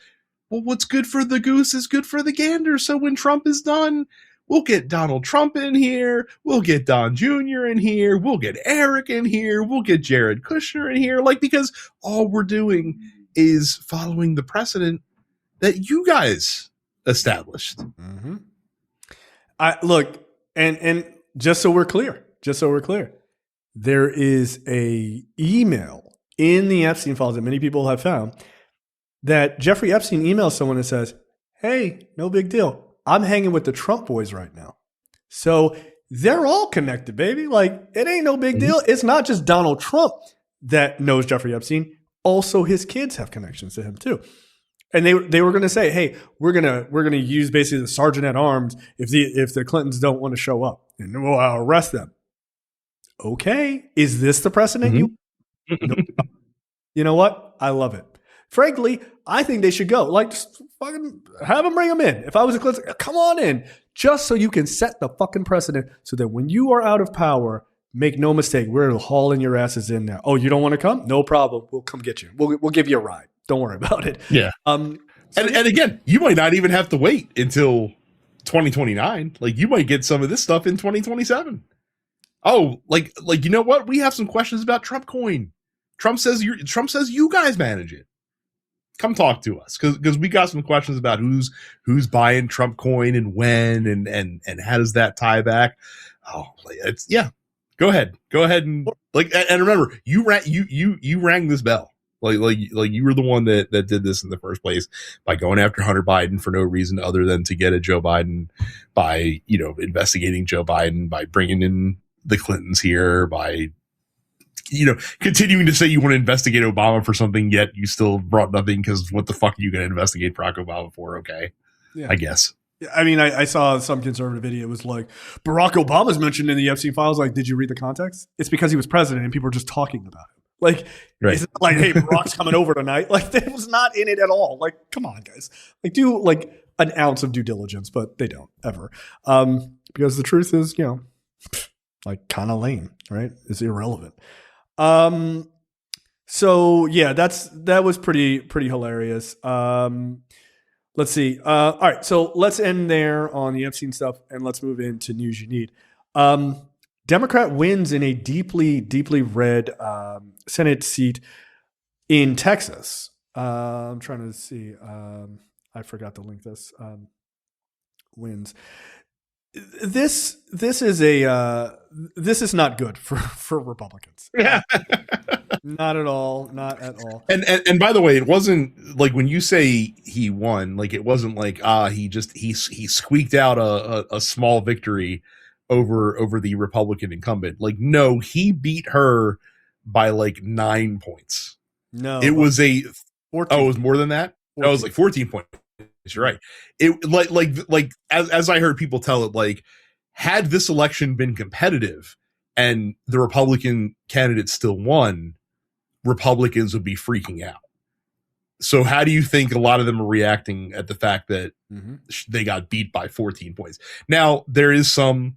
Well, what's good for the goose is good for the gander. So when Trump is done, we'll get Donald Trump in here. We'll get Don Jr. in here. We'll get Eric in here. We'll get Jared Kushner in here. Like, because all we're doing is following the precedent that you guys established. Mm-hmm. Look, and just so we're clear, there is a email in the Epstein files that many people have found that Jeffrey Epstein emails someone and says, hey, no big deal. I'm hanging with the Trump boys right now. So they're all connected, baby. Like, it ain't no big deal. It's not just Donald Trump that knows Jeffrey Epstein. Also, his kids have connections to him too. And they were going to say, hey, we're gonna use basically the sergeant at arms if the Clintons don't want to show up, and we'll arrest them. Okay, is this the precedent? Mm-hmm. No. You know what? I love it. Frankly, I think they should go. Like, just fucking have them bring them in. If I was a Clinton, come on in, just so you can set the fucking precedent, so that when you are out of power, make no mistake, we're hauling your asses in there. Oh, you don't want to come? No problem. We'll come get you. We'll give you a ride. Don't worry about it. Yeah. And again, you might not even have to wait until 2029. Like, you might get some of this stuff in 2027. Oh, like you know what? We have some questions about Trump coin. Trump says you guys manage it. Come talk to us, because we got some questions about who's buying Trump coin and when and how does that tie back? Oh, it's Go ahead and and remember, you rang this bell. Like you were the one that did this in the first place by going after Hunter Biden for no reason other than to get at Joe Biden, by investigating Joe Biden, by bringing in the Clintons here, by continuing to say you want to investigate Obama for something, yet you still brought nothing, because what the fuck are you going to investigate Barack Obama for? Okay, yeah. I guess. I mean, I saw some conservative video. It was like, Barack Obama's mentioned in the Epstein files. Like, did you read the context? It's because he was president and people were just talking about him. Like, right. It's like, hey, Barack's coming over tonight. Like, that was not in it at all. Like, come on, guys. Like, do like an ounce of due diligence, but they don't ever. Because the truth is, like, kind of lame, right? It's irrelevant. So yeah, that was pretty hilarious. Let's see. All right, so let's end there on the Epstein stuff, and let's move into news you need. Democrat wins in a deeply red Senate seat in Texas. I'm trying to see. I forgot to link this. Wins. This is not good for Republicans. Yeah. Not at all. Not at all. And by the way, it wasn't like, when you say he won, like, it wasn't like he squeaked out a small victory over the Republican incumbent. Like, no, he beat her by like 9 points. No, it was 14. Oh, it was more than that. 14. No, it was like 14 points. You're right. It like as I heard people tell it, like, had this election been competitive and the Republican candidate still won, Republicans would be freaking out. So how do you think a lot of them are reacting at the fact that they got beat by 14 points? Now, there is some,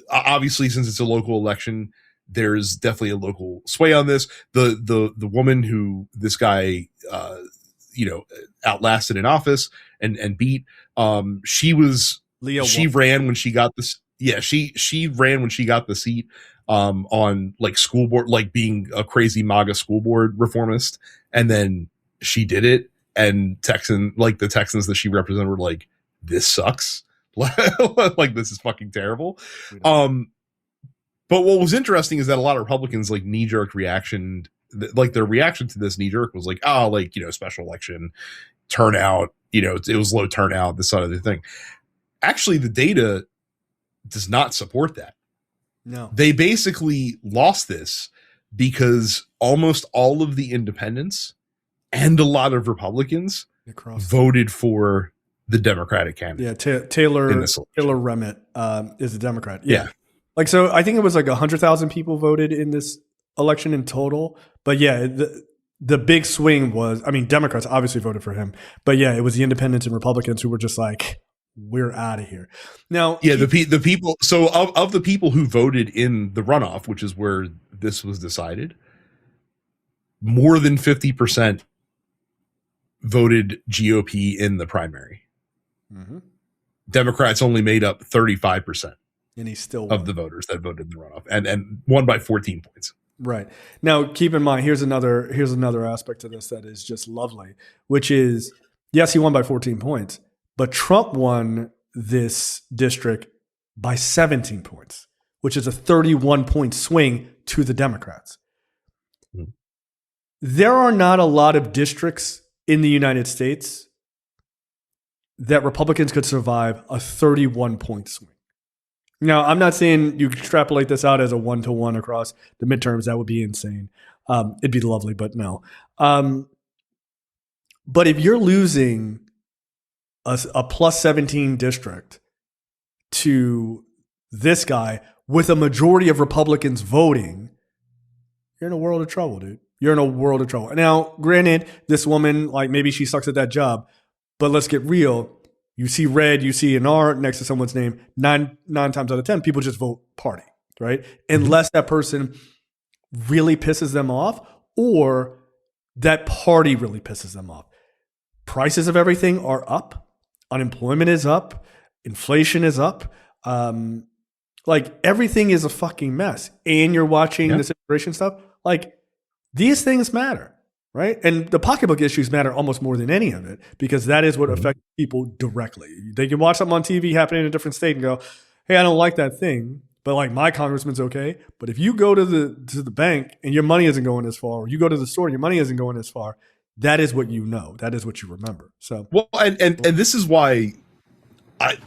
obviously, since it's a local election, there's definitely a local sway on this. The woman who this guy outlasted in office and beat, she ran when she got this. Yeah, she ran when she got the seat on like school board, like being a crazy MAGA school board reformist, and then she did it, and the Texans that she represented were like, this sucks. Like, this is fucking terrible. But what was interesting is that a lot of Republicans, like, knee-jerk reaction, like, their reaction to this knee-jerk was like, oh, like, special election turnout, it was low turnout, this sort of the thing. Actually, the data does not support that. No. They basically lost this because almost all of the independents and a lot of Republicans voted for the Democratic candidate. Yeah, Taylor Remmett is a Democrat. Yeah. Like, so I think it was like 100,000 people voted in this election in total. But yeah, the big swing was, I mean, Democrats obviously voted for him. But yeah, it was the independents and Republicans who were just like, we're out of here. Now, yeah, the people. So of the people who voted in the runoff, which is where this was decided, more than 50% voted GOP in the primary. Mm-hmm. Democrats only made up 35%. And he still won. Of the voters that voted in the runoff, and won by 14 points. Right. Now, keep in mind, here's another aspect to this that is just lovely, which is, yes, he won by 14 points, but Trump won this district by 17 points, which is a 31-point swing to the Democrats. Mm-hmm. There are not a lot of districts in the United States that Republicans could survive a 31-point swing. Now, I'm not saying you extrapolate this out as a 1-to-1 across the midterms. That would be insane. It'd be lovely, but no. But if you're losing a plus 17 district to this guy with a majority of Republicans voting, you're in a world of trouble, dude. You're in a world of trouble. Now, granted, this woman, like maybe she sucks at that job, but let's get real. You see red, you see an R next to someone's name, nine times out of 10, people just vote party, right? Unless that person really pisses them off or that party really pisses them off. Prices of everything are up. Unemployment is up. Inflation is up. Like everything is a fucking mess. And you're watching this immigration stuff. Like these things matter, right? And the pocketbook issues matter almost more than any of it because that is what affects people directly. They can watch something on TV happening in a different state and go, hey, I don't like that thing, but like my congressman's okay. But if you go to the bank and your money isn't going as far, or you go to the store and your money isn't going as far, that is what you know. That is what you remember. So and this is why I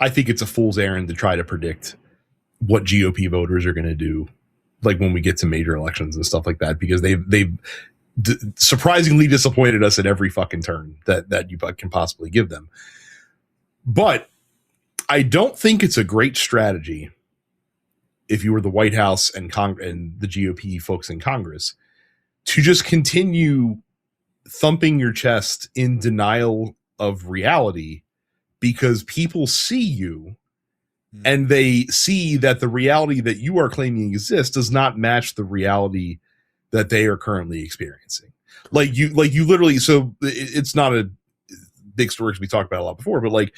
think it's a fool's errand to try to predict what GOP voters are going to do, like when we get to major elections and stuff like that, because they've surprisingly disappointed us at every fucking turn that you can possibly give them. But I don't think it's a great strategy if you were the White House and the GOP folks in Congress to just continue thumping your chest in denial of reality because people see you and they see that the reality that you are claiming exists does not match the reality that they are currently experiencing. Like you literally, so it's not a big story because we talked about it a lot before, but like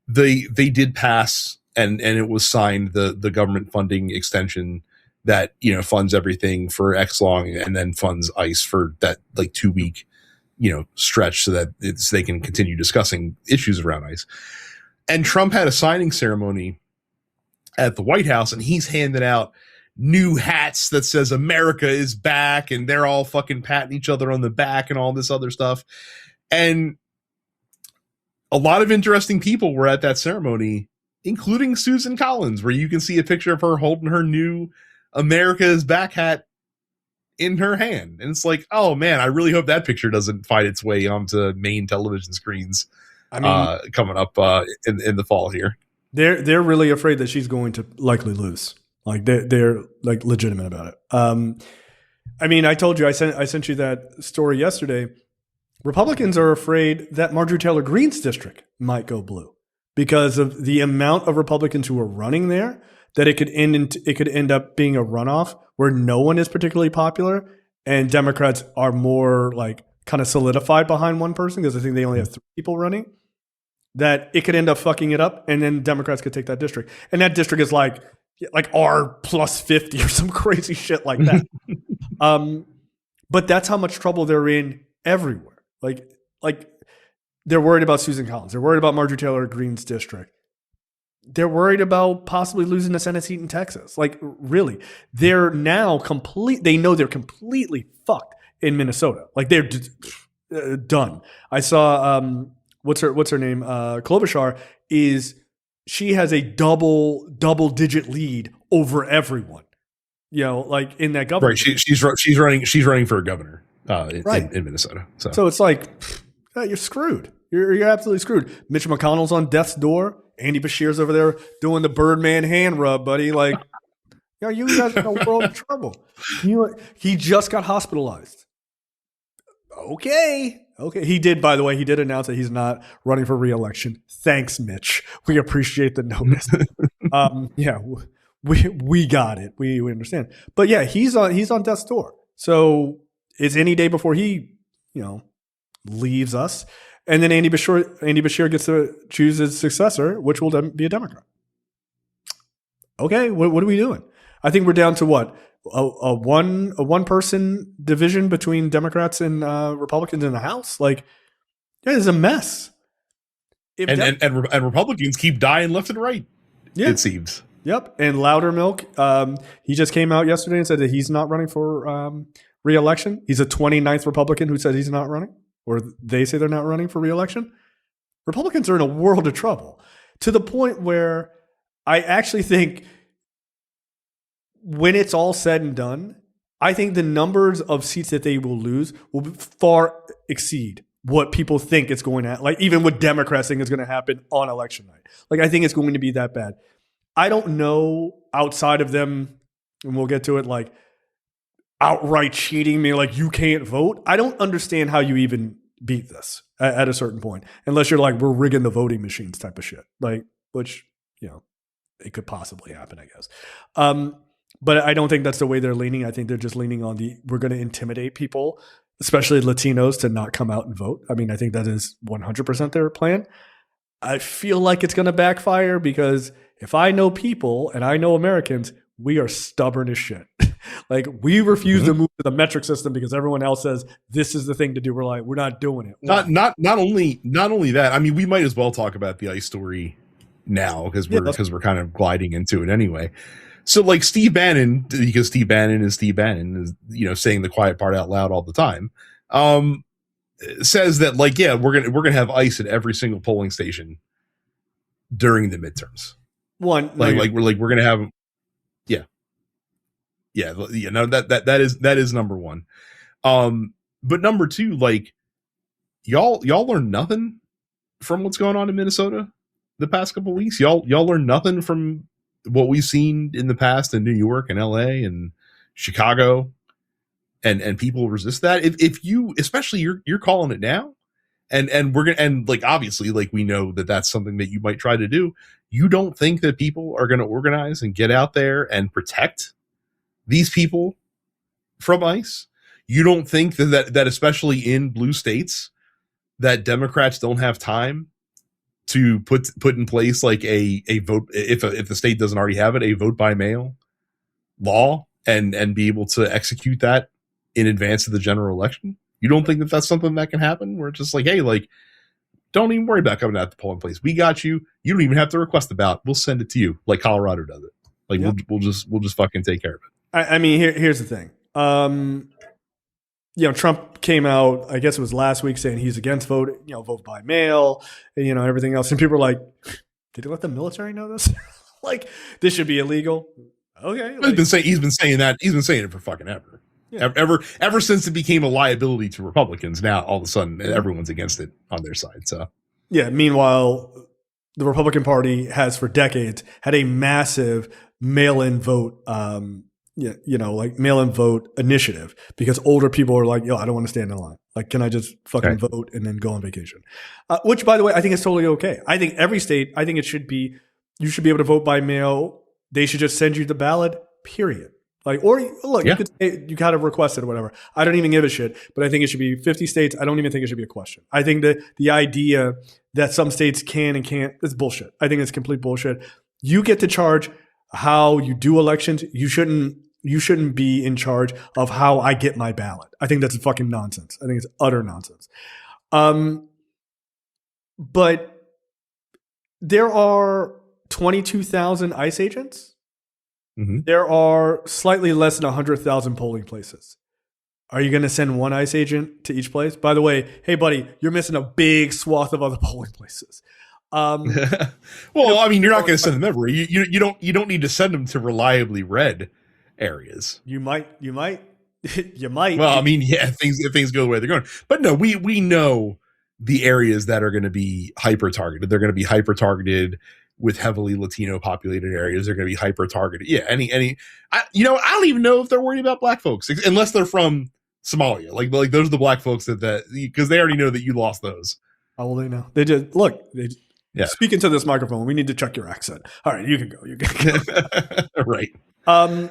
they did pass and it was signed the government funding extension that, you know, funds everything for X long and then funds ICE for that like 2 week, you know, stretch so that they can continue discussing issues around ICE. And Trump had a signing ceremony at the White House and he's handing out new hats that says America is back and they're all fucking patting each other on the back and all this other stuff. And a lot of interesting people were at that ceremony, including Susan Collins, where you can see a picture of her holding her new America is back hat in her hand. And it's like, oh man, I really hope that picture doesn't find its way onto main television screens. I mean, coming up in the fall here. They're really afraid that she's going to likely lose. Like they're like legitimate about it. I mean, I told you, I sent you that story yesterday. Republicans are afraid that Marjorie Taylor Greene's district might go blue because of the amount of Republicans who are running there, that it could end up being a runoff where no one is particularly popular and Democrats are more like kind of solidified behind one person because I think they only have 3 people running, that it could end up fucking it up and then Democrats could take that district. And that district is like R plus 50 or some crazy shit like that. But that's how much trouble they're in everywhere. Like they're worried about Susan Collins. They're worried about Marjorie Taylor Greene's district. They're worried about possibly losing the Senate seat in Texas. Like really, they're now they know they're completely fucked in Minnesota. Like they're done. I saw, what's her name? Klobuchar she has a double digit lead over everyone, you know, like in that government. Right. She's running for governor in Minnesota. So it's like, you're screwed. You're absolutely screwed. Mitch McConnell's on death's door. Andy Bashir's over there doing the Birdman hand rub, buddy. Like, you know, you guys are in a world of trouble. He just got hospitalized. Okay. He did, by the way, he did announce that he's not running for re-election. Thanks, Mitch. We appreciate the notice. Yeah, we got it. We understand. But yeah, he's on death's door. So it's any day before he, you know, leaves us. And then Andy Bashir gets to choose his successor, which will be a Democrat. Okay, what are we doing? I think we're down to what? A one person division between Democrats and Republicans in the House. Like, yeah, it's a mess. And Republicans keep dying left and right. Yeah. It seems. Yep. And Loudermilk, he just came out yesterday and said that he's not running for re-election. He's a 29th Republican who said he's not running, or they say they're not running for re-election. Republicans are in a world of trouble to the point where I actually think when it's all said and done, I think the numbers of seats that they will lose will far exceed what people think it's going to, like even what Democrats think is going to happen on election night. Like I think it's going to be that bad. I don't know outside of them, and we'll get to it, like outright cheating me, like you can't vote. I don't understand how you even beat this at a certain point, unless you're like, we're rigging the voting machines type of shit, like, which, it could possibly happen, I guess. But I don't think that's the way they're leaning. I think they're just leaning on we're going to intimidate people, especially Latinos, to not come out and vote. I mean, I think that is 100% their plan. I feel like it's going to backfire because if I know people and I know Americans, we are stubborn as shit. Like we refuse to move to the metric system because everyone else says this is the thing to do. We're like, we're not doing it. Not only that. I mean, we might as well talk about the ICE story now because we're kind of gliding into it anyway. So like Steve Bannon, because Steve Bannon is, saying the quiet part out loud all the time, says that like, yeah, we're gonna have ICE at every single polling station during the midterms. We're gonna have, no, that is number one. But number two, like y'all learned nothing from what's going on in Minnesota the past couple of weeks. Y'all learned nothing from what we've seen in the past in New York and LA and Chicago, and people resist that. If you, especially you're calling it now, and we're gonna, and like obviously like we know that that's something that you might try to do. You don't think that people are going to organize and get out there and protect these people from ICE? You don't think that especially in blue states that Democrats don't have time to put in place like a vote, if the state doesn't already have it, a vote by mail law and be able to execute that in advance of the general election? You don't think that that's something that can happen where it's just like, hey, like, don't even worry about coming out to the polling place. We got you. You don't even have to request the ballot. We'll send it to you like Colorado does it. Like we'll just fucking take care of it. I mean, here's the thing. Trump came out, I guess it was last week, saying he's against vote by mail, and everything else. And people are like, did he let the military know this? Like, this should be illegal. Okay. Like, he's been saying it for fucking ever. Yeah. Ever since it became a liability to Republicans, now all of a sudden everyone's against it on their side. So yeah. Meanwhile, the Republican Party has for decades had a massive mail-in vote, mail-in vote initiative because older people are like, I don't want to stand in line. Like, can I just fucking vote and then go on vacation? Which, by the way, I think is totally okay. I think every state, you should be able to vote by mail. They should just send you the ballot, period. Like, or look, you could say you kind of request it or whatever. I don't even give a shit, but I think it should be 50 states. I don't even think it should be a question. I think that the idea that some states can and can't is bullshit. I think it's complete bullshit. You get to charge how you do elections. You shouldn't be in charge of how I get my ballot. I think that's fucking nonsense. I think it's utter nonsense. But there are 22,000 ICE agents. Mm-hmm. There are slightly less than 100,000 polling places. Are you going to send one ICE agent to each place? By the way, hey buddy, you're missing a big swath of other polling places. Well, I mean, you're not going to send them everywhere. You don't need to send them to reliably red areas. You might. Well, I mean, yeah, if things go the way they're going. But no, we know the areas that are going to be hyper targeted. They're going to be hyper targeted with heavily Latino populated areas. They're going to be hyper targeted. Yeah, I don't even know if they're worried about black folks unless they're from Somalia. Like those are the black folks that because they already know that you lost those. How will they know? They did. Look, speak into this microphone. We need to check your accent. All right, you can go. You can go. Right.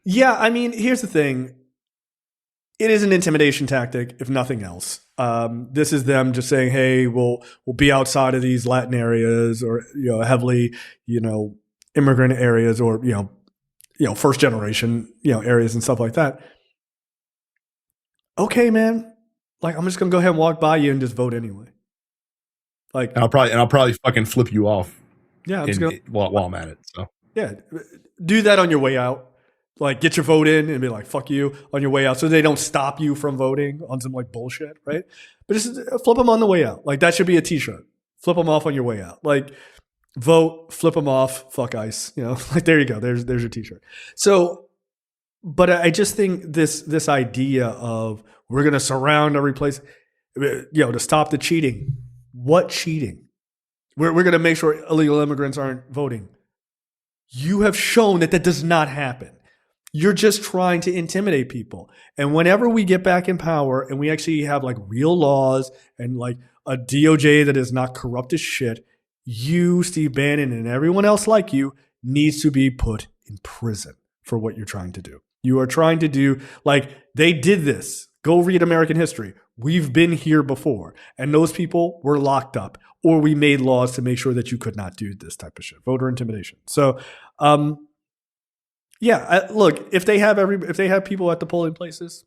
Yeah, I mean, here's the thing. It is an intimidation tactic, if nothing else. This is them just saying, "Hey, we'll be outside of these Latin areas, or heavily, immigrant areas, or first generation, areas and stuff like that." Okay, man. Like, I'm just gonna go ahead and walk by you and just vote anyway. Like, I'll probably fucking flip you off. Yeah, while I'm at it. So yeah, do that on your way out. Like, get your vote in and be like, fuck you on your way out, so they don't stop you from voting on some like bullshit, right? But just flip them on the way out. Like, that should be a t-shirt. Flip them off on your way out. Like, vote, flip them off, fuck ICE. Like, there you go. There's your t-shirt. So But I just think this idea of we're going to surround every place, to stop the cheating. What cheating? We're going to make sure illegal immigrants aren't voting. You have shown that does not happen. You're just trying to intimidate people. And whenever we get back in power and we actually have like real laws and like a DOJ that is not corrupt as shit, you, Steve Bannon, and everyone else like you needs to be put in prison for what you're trying to do. You are trying to do, like, they did this. Go read American history. We've been here before. And those people were locked up, or we made laws to make sure that you could not do this type of shit. Voter intimidation. So, look, if they have people at the polling places,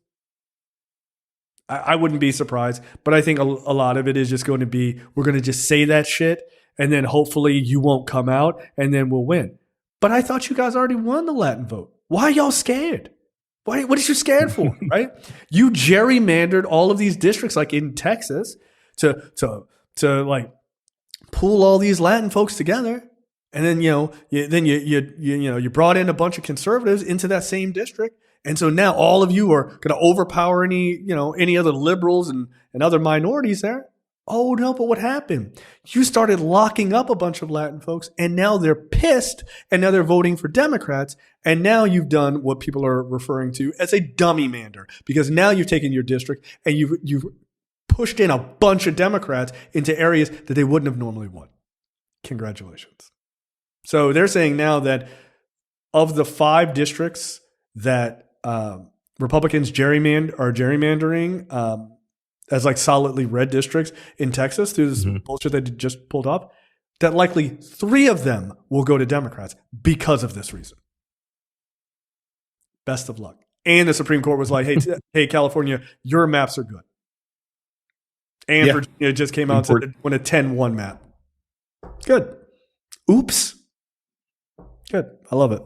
I wouldn't be surprised. But I think a lot of it is just going to be, we're going to just say that shit, and then hopefully you won't come out, and then we'll win. But I thought you guys already won the Latin vote. Why are y'all scared? What are you scared for, right? You gerrymandered all of these districts, like in Texas, to like pull all these Latin folks together, and then you brought in a bunch of conservatives into that same district, and so now all of you are going to overpower any other liberals and other minorities there. Oh no, but what happened? You started locking up a bunch of Latin folks, and now they're pissed, and now they're voting for Democrats, and now you've done what people are referring to as a dummy mander, because now you've taken your district and you've pushed in a bunch of Democrats into areas that they wouldn't have normally won. Congratulations. So they're saying now that of the 5 districts that Republicans are gerrymandering as like solidly red districts in Texas through this bullshit they just pulled up, that likely 3 of them will go to Democrats because of this reason. Best of luck. And the Supreme Court was like, hey, California, your maps are good. And Virginia just came out and said they want a 10-1 map. Good. Oops. Good. I love it.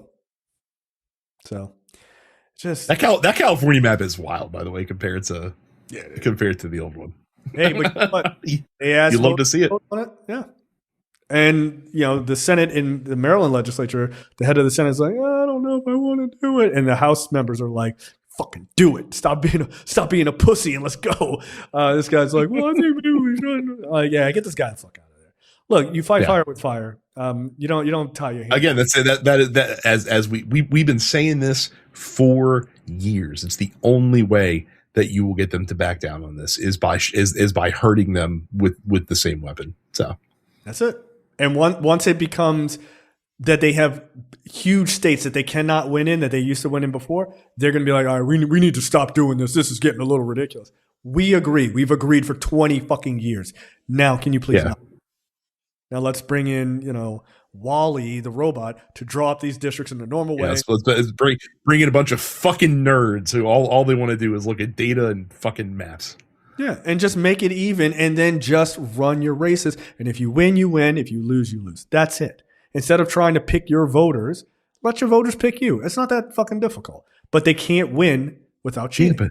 So just that California map is wild, by the way, compared to the old one. Hey, but what? They asked you love to see it. On it. Yeah. And, the Senate in the Maryland legislature, the head of the Senate is like, I don't know if I want to do it. And the House members are like, fucking do it. Stop being a pussy and let's go. This guy's like, well, I think maybe we should. Yeah, get this guy the fuck out of there. Look, you fight fire with fire. You don't tie your hands. Again, that as we've been saying this for years. It's the only way that you will get them to back down on this is by hurting them with the same weapon. So that's it. And once it becomes that they have huge states that they cannot win in, that they used to win in before, they're going to be like, all right, we need to stop doing this. This is getting a little ridiculous. We agree. We've agreed for 20 fucking years. Now, can you please not? Now let's bring in, Wall-E, the robot, to draw up these districts in the normal way. Let's bring in a bunch of fucking nerds who all they want to do is look at data and fucking maps. Yeah, and just make it even, and then just run your races. And if you win, you win. If you lose, you lose. That's it. Instead of trying to pick your voters, let your voters pick you. It's not that fucking difficult. But they can't win without cheating.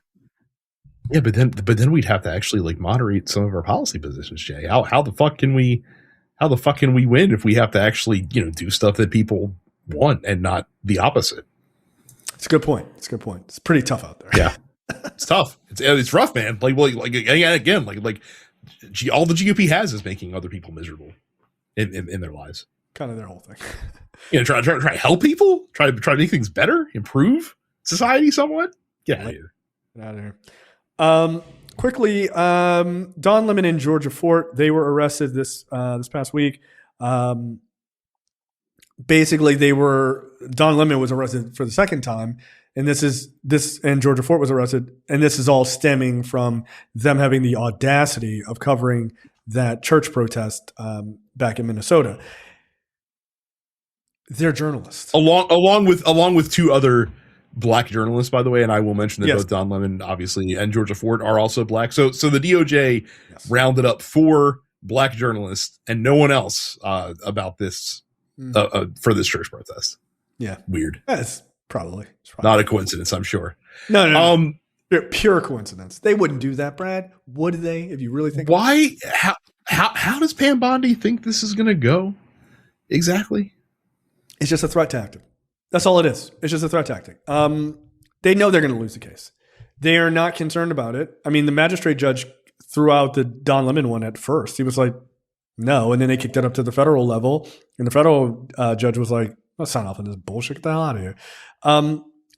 But then we'd have to actually like moderate some of our policy positions, Jay. How the fuck can we win if we have to actually do stuff that people want and not the opposite? It's a good point. It's pretty tough out there. Yeah. It's tough. It's rough, man. Like all the GOP has is making other people miserable in their lives. Kind of their whole thing. Try to help people. Try to make things better, improve society somewhat. Get out of here. Get out of here. Quickly, Don Lemon and Georgia Fort, they were arrested this past week. Basically, Don Lemon was arrested for the second time. And and Georgia Fort was arrested, and this is all stemming from them having the audacity of covering that church protest back in Minnesota. They're journalists, along with 2 other black journalists, by the way, and I will mention that both Don Lemon, obviously, and Georgia Fort are also black. So the DOJ rounded up 4 black journalists and no one else about this for this church protest. Yeah, weird. It's probably not a coincidence, I'm sure. No. Pure coincidence. They wouldn't do that, Brad. Would they? If you really think why? How does Pam Bondi think this is going to go? Exactly. It's just a threat tactic. That's all it is. It's just a threat tactic. They know they're going to lose the case. They are not concerned about it. I mean, the magistrate judge threw out the Don Lemon one at first. He was like, no. And then they kicked it up to the federal level. And the federal judge was like, let's sign off on this bullshit. Get the hell out of here.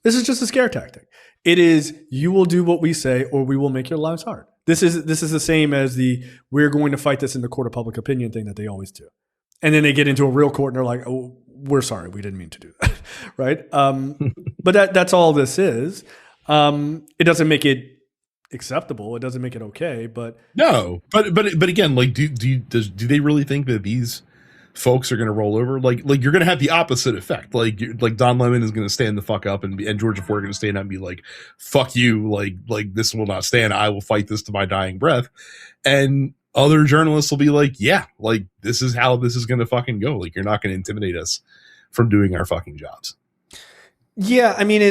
This is just a scare tactic. It is, you will do what we say or we will make your lives hard. This is the same as the we're going to fight this in the court of public opinion thing that they always do. And then they get into a real court and they're like, oh, we're sorry. We didn't mean to do that. Right. But that's all this is. It doesn't make it acceptable. It doesn't make it okay, but no, but again, like, do they really think that these folks are going to roll over? Like you're going to have the opposite effect. Like Don Lemon is going to stand the fuck up and Georgia Ford are going to stand up and be like, fuck you. Like this will not stand. I will fight this to my dying breath. And other journalists will be like, yeah, like this is how this is going to fucking go. Like, you're not going to intimidate us from doing our fucking jobs. Yeah. I mean,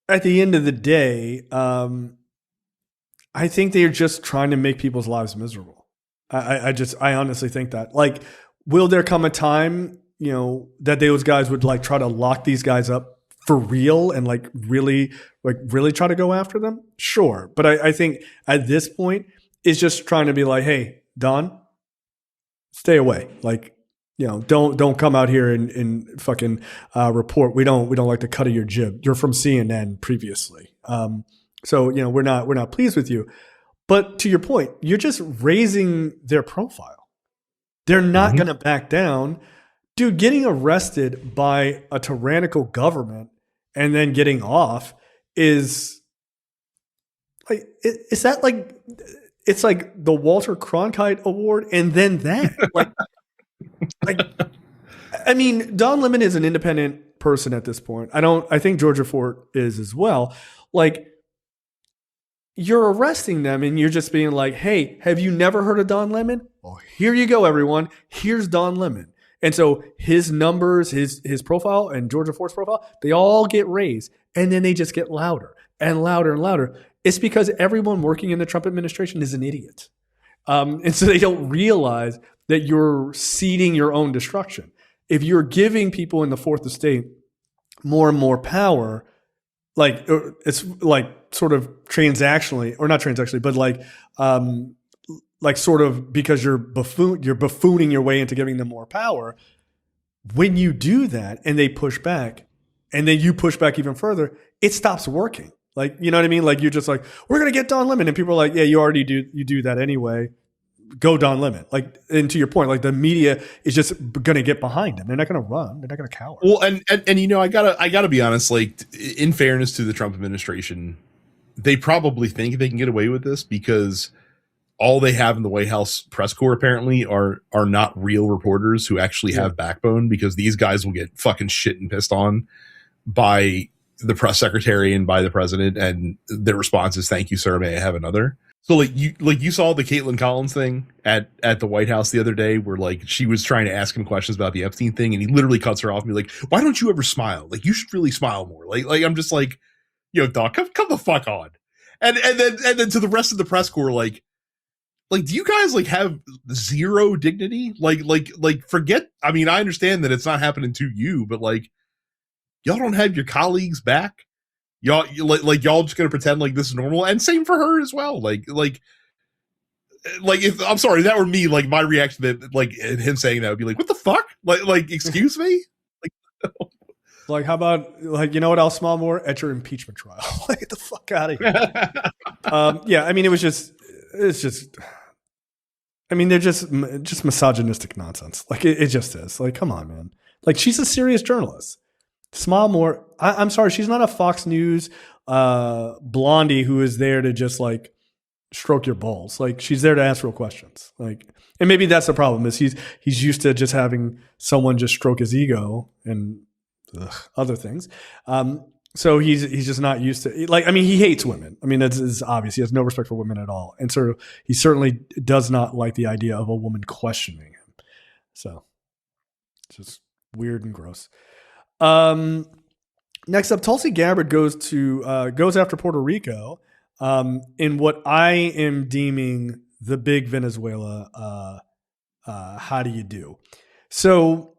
at the end of the day, I think they're just trying to make people's lives miserable. I honestly think that. Like, will there come a time, that those guys would like try to lock these guys up for real and like really try to go after them? Sure. But I think at this point, it's just trying to be like, hey, Don, stay away. Like, don't come out here and fucking report. We don't like the cut of your jib. You're from CNN previously. So, we're not pleased with you. But to your point, you're just raising their profile. They're not going to back down. Dude, getting arrested by a tyrannical government and then getting off is like, is that like, it's like the Walter Cronkite Award and then that. Like, I mean, Don Lemon is an independent person at this point. I think Georgia Ford is as well. Like, you're arresting them and you're just being like, hey, have you never heard of Don Lemon? Well, here you go, everyone. Here's Don Lemon. And so his numbers, his profile and Georgia Ford's profile, they all get raised. And then they just get louder and louder and louder. It's because everyone working in the Trump administration is an idiot. And so they don't realize that you're seeding your own destruction. If you're giving people in the fourth estate more and more power, like it's like sort of transactionally, or not transactionally, but like sort of because you're buffooning your way into giving them more power. When you do that and they push back and then you push back even further, it stops working. Like, you know what I mean? Like, you're just like, we're going to get Don Lemon. And people are like, yeah, you do that anyway. Go Don Lemon. Like, and to your point, like the media is just going to get behind him. They're not going to run. They're not going to cower. Well, and I gotta be honest, like, in fairness to the Trump administration, they probably think they can get away with this because all they have in the White House press corps apparently are not real reporters who actually have backbone, because these guys will get fucking shit and pissed on by the press secretary and by the president, and their response is, thank you, sir, may I have another? So you saw the Caitlin Collins thing at the White House the other day, where like she was trying to ask him questions about the Epstein thing, and he literally cuts her off and be like, why don't you ever smile? Like, you should really smile more. Like I'm just like, yo, dog, come the fuck on. And then to the rest of the press corps, like do you guys like have zero dignity? Like forget, I mean, I understand that it's not happening to you, but like, y'all don't have your colleagues back. Y'all just gonna pretend like this is normal, and same for her as well. Like if I'm sorry, that were me, like my reaction to like him saying that would be like, what the fuck? Like excuse me? Like, how about, like, you know what, I'll smile more at your impeachment trial. Like, get the fuck out of here. Yeah, I mean, it's just, I mean, they're just misogynistic nonsense. Like, it just is. Like, come on, man. Like, she's a serious journalist. Smile more. I'm sorry, she's not a Fox News blondie who is there to just like stroke your balls. Like, she's there to ask real questions. Like, and maybe that's the problem, is he's used to just having someone just stroke his ego and other things. So he's just not used to, like, I mean, he hates women. I mean, it's obvious. He has no respect for women at all. And so he certainly does not like the idea of a woman questioning him. So it's just weird and gross. Next up, Tulsi Gabbard goes after Puerto Rico in what I am deeming the big Venezuela how do you do. So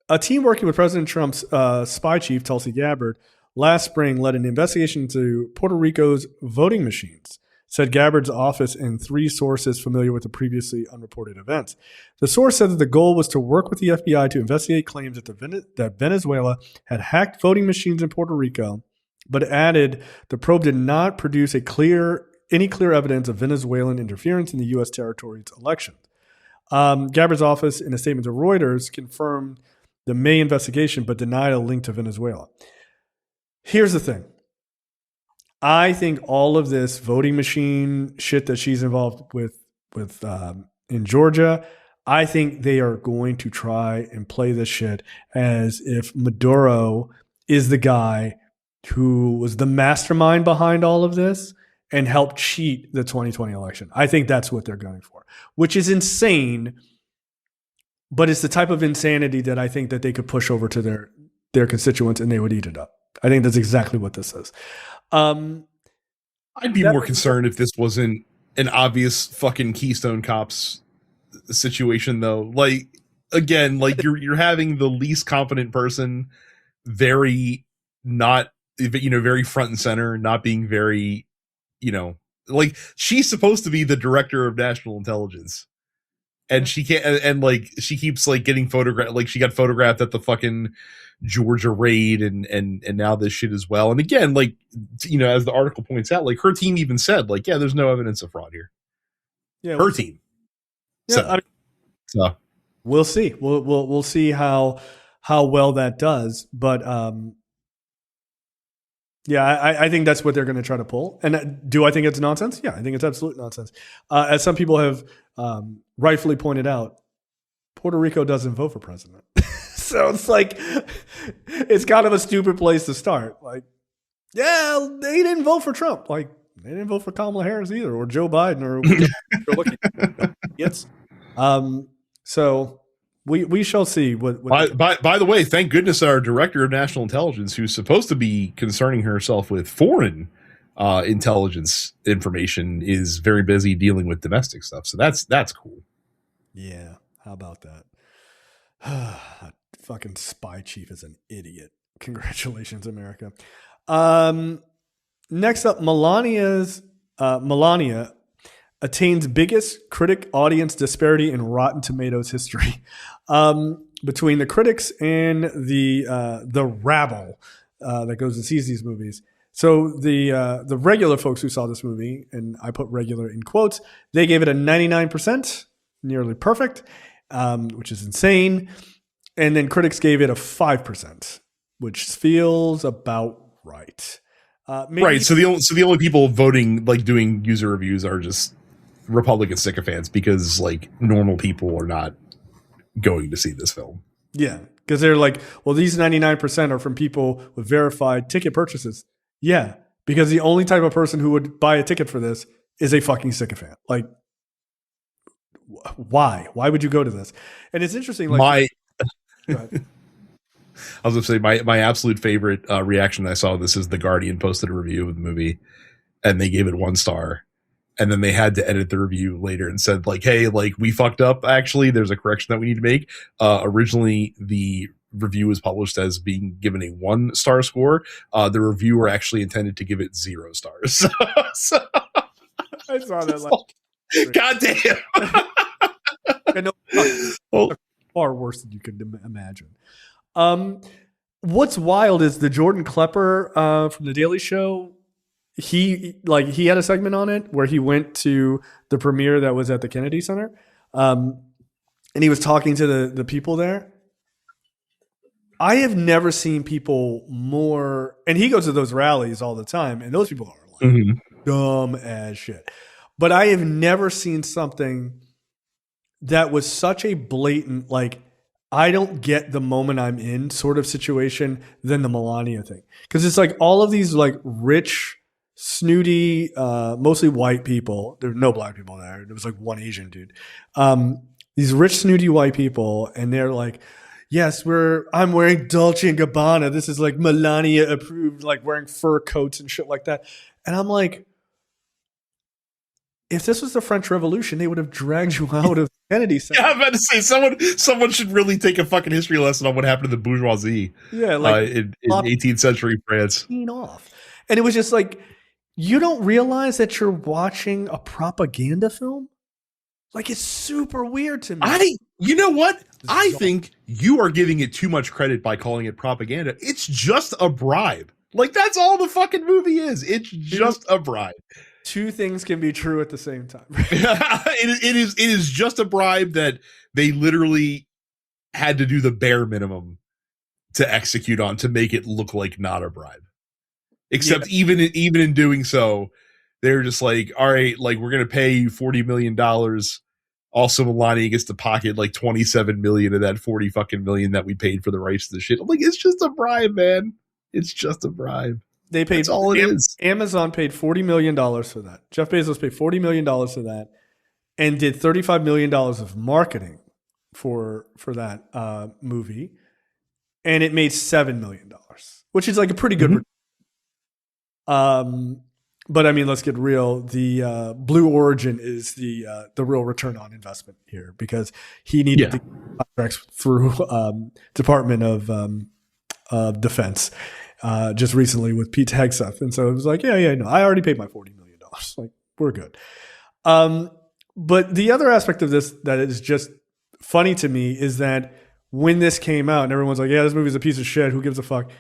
a team working with President Trump's spy chief, Tulsi Gabbard, last spring led an investigation into Puerto Rico's voting machines, said Gabbard's office and 3 sources familiar with the previously unreported events. The source said that the goal was to work with the FBI to investigate claims that Venezuela had hacked voting machines in Puerto Rico, but added the probe did not produce any clear evidence of Venezuelan interference in the U.S. territory's elections. Gabbard's office, in a statement to Reuters, confirmed the May investigation, but denied a link to Venezuela. Here's the thing. I think all of this voting machine shit that she's involved with in Georgia, I think they are going to try and play this shit as if Maduro is the guy who was the mastermind behind all of this and helped cheat the 2020 election. I think that's what they're going for, which is insane, but it's the type of insanity that I think that they could push over to their constituents and they would eat it up. I think that's exactly what this is. I'd be more concerned if this wasn't an obvious fucking Keystone Cops situation, though. Like, again, like you're having the least competent person very not, very front and center, not being very, like she's supposed to be the director of national intelligence. And she can't, and like she keeps like getting photographed, like she got photographed at the fucking Georgia raid and now this shit as well. And again, like, as the article points out, like her team even said, like, yeah, there's no evidence of fraud here. Yeah, her team. Yeah, so we'll see. We'll see how well that does. But I think that's what they're going to try to pull. And do I think it's nonsense? Yeah, I think it's absolute nonsense. As some people have rightfully pointed out, Puerto Rico doesn't vote for president. So it's like, it's kind of a stupid place to start. Like, yeah, they didn't vote for Trump. Like, they didn't vote for Kamala Harris either, or Joe Biden, or they're looking at. Yes. So we shall see. By the way, thank goodness our director of national intelligence, who's supposed to be concerning herself with foreign intelligence information, is very busy dealing with domestic stuff. So that's cool. Yeah. How about that? Fucking spy chief is an idiot. Congratulations, America. Next up, Melania attains biggest critic audience disparity in Rotten Tomatoes history. Between the critics and the rabble that goes and sees these movies. So the regular folks who saw this movie, and I put regular in quotes, they gave it a 99%, nearly perfect, which is insane. And then critics gave it a 5%, which feels about right. Right. So the only people voting, like doing user reviews, are just Republican sycophants, because like normal people are not going to see this film. Yeah, because they're like, well, these 99% are from people with verified ticket purchases. Yeah, because the only type of person who would buy a ticket for this is a fucking sycophant. Like, why? Why would you go to this? And it's interesting. Like, I was going to say my absolute favorite reaction I saw this is The Guardian posted a review of the movie, and they gave it 1 star. And then they had to edit the review later and said, like, hey, like, we fucked up. Actually, there's a correction that we need to make. Originally, the review was published as being given a 1-star score. The reviewer actually intended to give it 0 stars. So I saw that. Like, God damn. I know, far worse than you could imagine. What's wild is the Jordan Klepper from The Daily Show. He had a segment on it where he went to the premiere that was at the Kennedy Center, and he was talking to the people there. I have never seen people more, and he goes to those rallies all the time, and those people are like dumb as shit. But I have never seen something that was such a blatant, like, I don't get the moment I'm in sort of situation than the Melania thing. Because it's like all of these like rich, snooty, mostly white people. There were no black people there. There was like one Asian dude. These rich, snooty white people, and they're like, yes, I'm wearing Dolce & Gabbana. This is like Melania approved, like wearing fur coats and shit like that. And I'm like, if this was the French Revolution, they would have dragged you out of Kennedy Center. Yeah, I'm about to say someone should really take a fucking history lesson on what happened to the bourgeoisie. Yeah, like in 18th century France. Off. And it was just like, you don't realize that you're watching a propaganda film? Like, it's super weird to me. You know what? I think you are giving it too much credit by calling it propaganda. It's just a bribe. Like, that's all the fucking movie is. It's just a bribe. Two things can be true at the same time. It is just a bribe that they literally had to do the bare minimum to execute on to make it look like not a bribe. Except even in doing so, they're just like, all right, like, we're gonna pay you $40 million. Also, Melania gets to pocket like 27 million of that 40 fucking million that we paid for the rights to the shit. I'm like, it's just a bribe, man. It's just a bribe. They paid. That's all it is. Amazon paid $40 million for that. Jeff Bezos paid $40 million for that, and did $35 million of marketing for that movie, and it made $7 million, which is like a pretty good. But I mean, let's get real. The Blue Origin is the real return on investment here, because he needed the contracts through Department of Defense just recently with Pete Hegseth, and so it was like, no, I already paid my $40 million. Like, we're good. But the other aspect of this that is just funny to me is that when this came out and everyone's like, yeah, this movie's a piece of shit, who gives a fuck?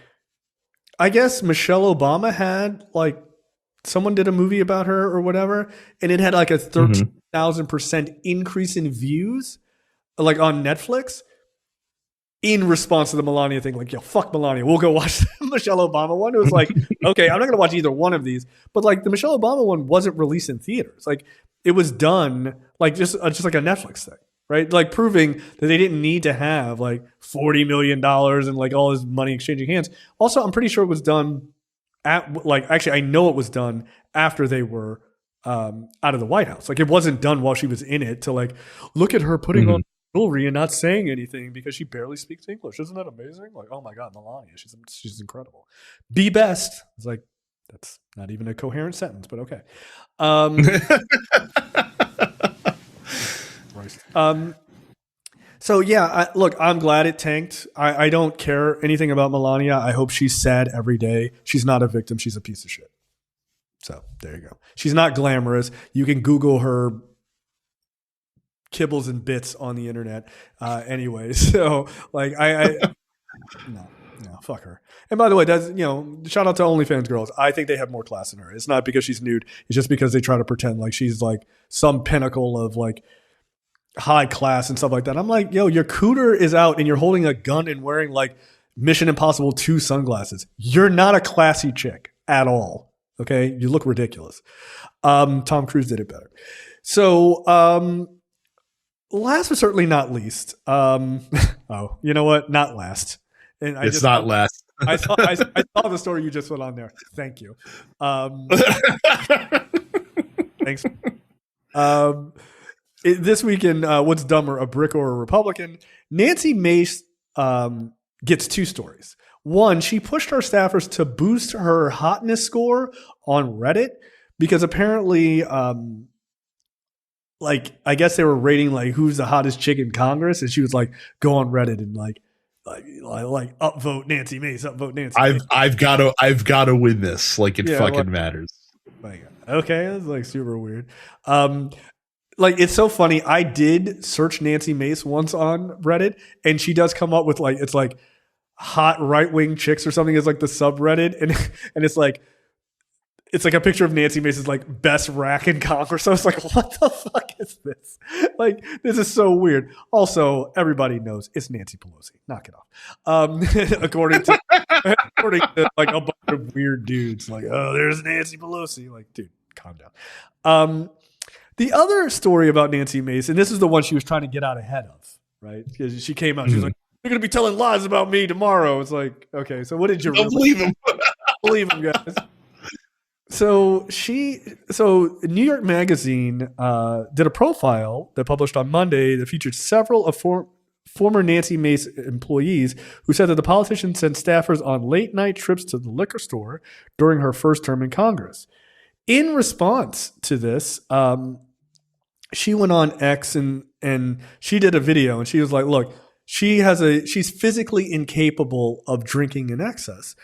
I guess Michelle Obama had, like, someone did a movie about her or whatever, and it had like a 13,000% increase in views, like on Netflix, in response to the Melania thing. Like, yo, fuck Melania, we'll go watch the Michelle Obama one. It was like, okay, I'm not gonna watch either one of these, but like the Michelle Obama one wasn't released in theaters. Like, it was done like just like a Netflix thing, right? Like, proving that they didn't need to have like $40 million and like all this money exchanging hands. Also, I'm pretty sure it was done I know it was done after they were out of the White House. Like, it wasn't done while she was in it to like, look at her putting on jewelry and not saying anything because she barely speaks English. Isn't that amazing? Like, oh my God, Melania, she's incredible. Be best. It's like, that's not even a coherent sentence, but okay. So yeah, look, I'm glad it tanked. I don't care anything about Melania. I hope she's sad every day. She's not a victim. She's a piece of shit. So there you go. She's not glamorous. You can Google her kibbles and bits on the internet. Anyway, so like no, fuck her. And by the way, that's, shout out to OnlyFans girls. I think they have more class than her. It's not because she's nude. It's just because they try to pretend like she's like some pinnacle of like high class and stuff like that. I'm like, yo, your cooter is out and you're holding a gun and wearing like Mission Impossible 2 sunglasses. You're not a classy chick at all. Okay. You look ridiculous. Tom Cruise did it better. So, last but certainly not least, oh, you know what? Not last. And it's not last. I saw the story you just put on there. Thank you. Thanks. This weekend, what's dumber, a brick or a Republican? Nancy Mace gets 2 stories. One, she pushed her staffers to boost her hotness score on Reddit because apparently, like, I guess they were rating like who's the hottest chick in Congress, and she was like, go on Reddit and like upvote Nancy Mace, upvote Nancy. I've got to win this. Like, it fucking matters. Like, okay, that's like super weird. Like, it's so funny. I did search Nancy Mace once on Reddit, and she does come up with like, it's like hot right-wing chicks or something is like the subreddit, and it's like a picture of Nancy Mace's like best rack in Congress. So I was like, what the fuck is this? Like, this is so weird. Also, everybody knows it's Nancy Pelosi. Knock it off. According to like a bunch of weird dudes, like, oh, there's Nancy Pelosi. Like, dude, calm down. The other story about Nancy Mace, and this is the one she was trying to get out ahead of, right? Because she came out, she was like, "You're going to be telling lies about me tomorrow." It's like, okay, so what did you don't believe him? Believe him, guys. So New York Magazine did a profile that published on Monday that featured several of former Nancy Mace employees who said that the politician sent staffers on late night trips to the liquor store during her first term in Congress. in response to this, she went on X and she did a video and she was like, look, she's physically incapable of drinking in excess.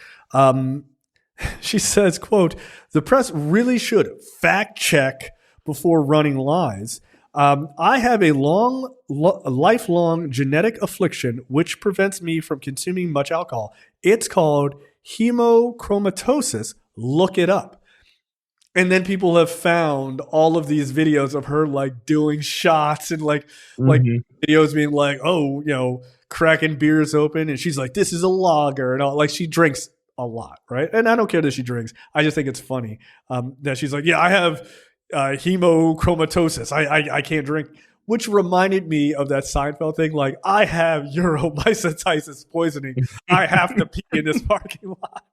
She says, quote, the press really should fact check before running lies. I have a lifelong genetic affliction which prevents me from consuming much alcohol. It's called hemochromatosis. Look it up. And then people have found all of these videos of her like doing shots and like videos being like, oh, you know, cracking beers open. And she's like, this is a lager. And all, like she drinks a lot, right? And I don't care that she drinks. I just think it's funny that she's like, yeah, I have hemochromatosis. I can't drink. Which reminded me of that Seinfeld thing. Like, I have uromycetitis poisoning. I have to pee in this parking lot.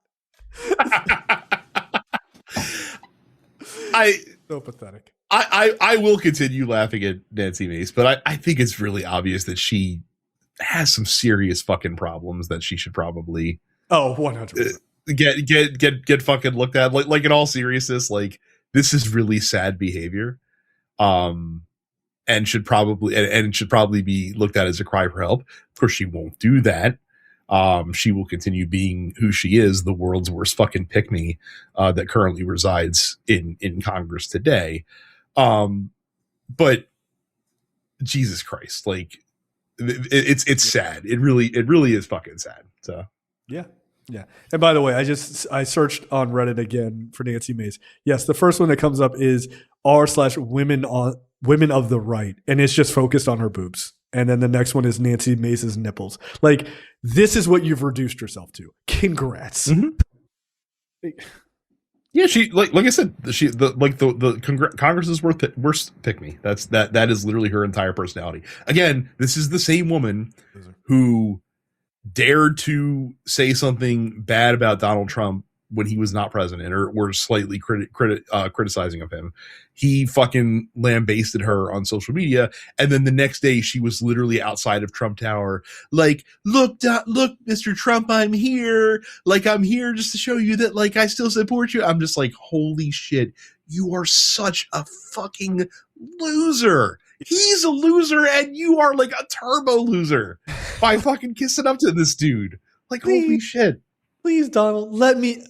So pathetic. I will continue laughing at Nancy Mace, but I think it's really obvious that she has some serious fucking problems that she should probably 100% get fucking looked at. Like in all seriousness, like this is really sad behavior, and should probably be looked at as a cry for help. Of course, she won't do that. She will continue being who she is, the world's worst fucking pick-me that currently resides in Congress today. But Jesus Christ, like it's sad. It really is fucking sad. So yeah. And by the way, I searched on Reddit again for Nancy Mace. Yes, the first one that comes up is r/women of the right, and it's just focused on her boobs. And then the next one is Nancy Mace's nipples. Like, this is what you've reduced yourself to. Congrats. Mm-hmm. Yeah, she like I said, the Congress's worst pick me. That is literally her entire personality. Again, this is the same woman who dared to say something bad about Donald Trump when he was not president, or were slightly criticizing of him. He fucking lambasted her on social media, and then the next day she was literally outside of Trump Tower, like, look, Mr. Trump, I'm here. Like, I'm here just to show you that, like, I still support you. I'm just like, holy shit, you are such a fucking loser. He's a loser, and you are like a turbo loser by fucking kissing up to this dude. Like, holy shit. Please, Donald, let me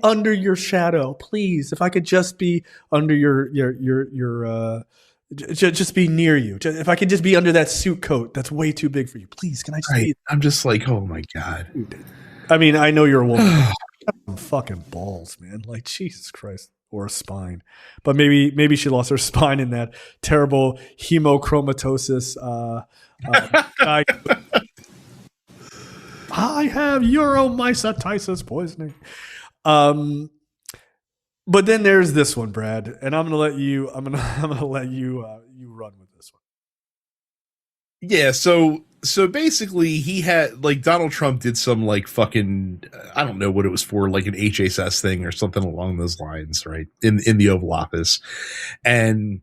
under your shadow, please. If I could just be under your just be near you. If I could just be under that suit coat that's way too big for you, please. Can I just be? I'm just like, oh my god. I mean, I know you're a woman. Some fucking balls, man. Like, Jesus Christ. Or a spine, but maybe she lost her spine in that terrible hemochromatosis. I have uromycetitis poisoning. But then there's this one, Brad, and I'm gonna let you you run with this one. Yeah, so basically he had, like, Donald Trump did some, like, fucking, I don't know what it was for, like an HSS thing or something along those lines, right? In the Oval Office. And,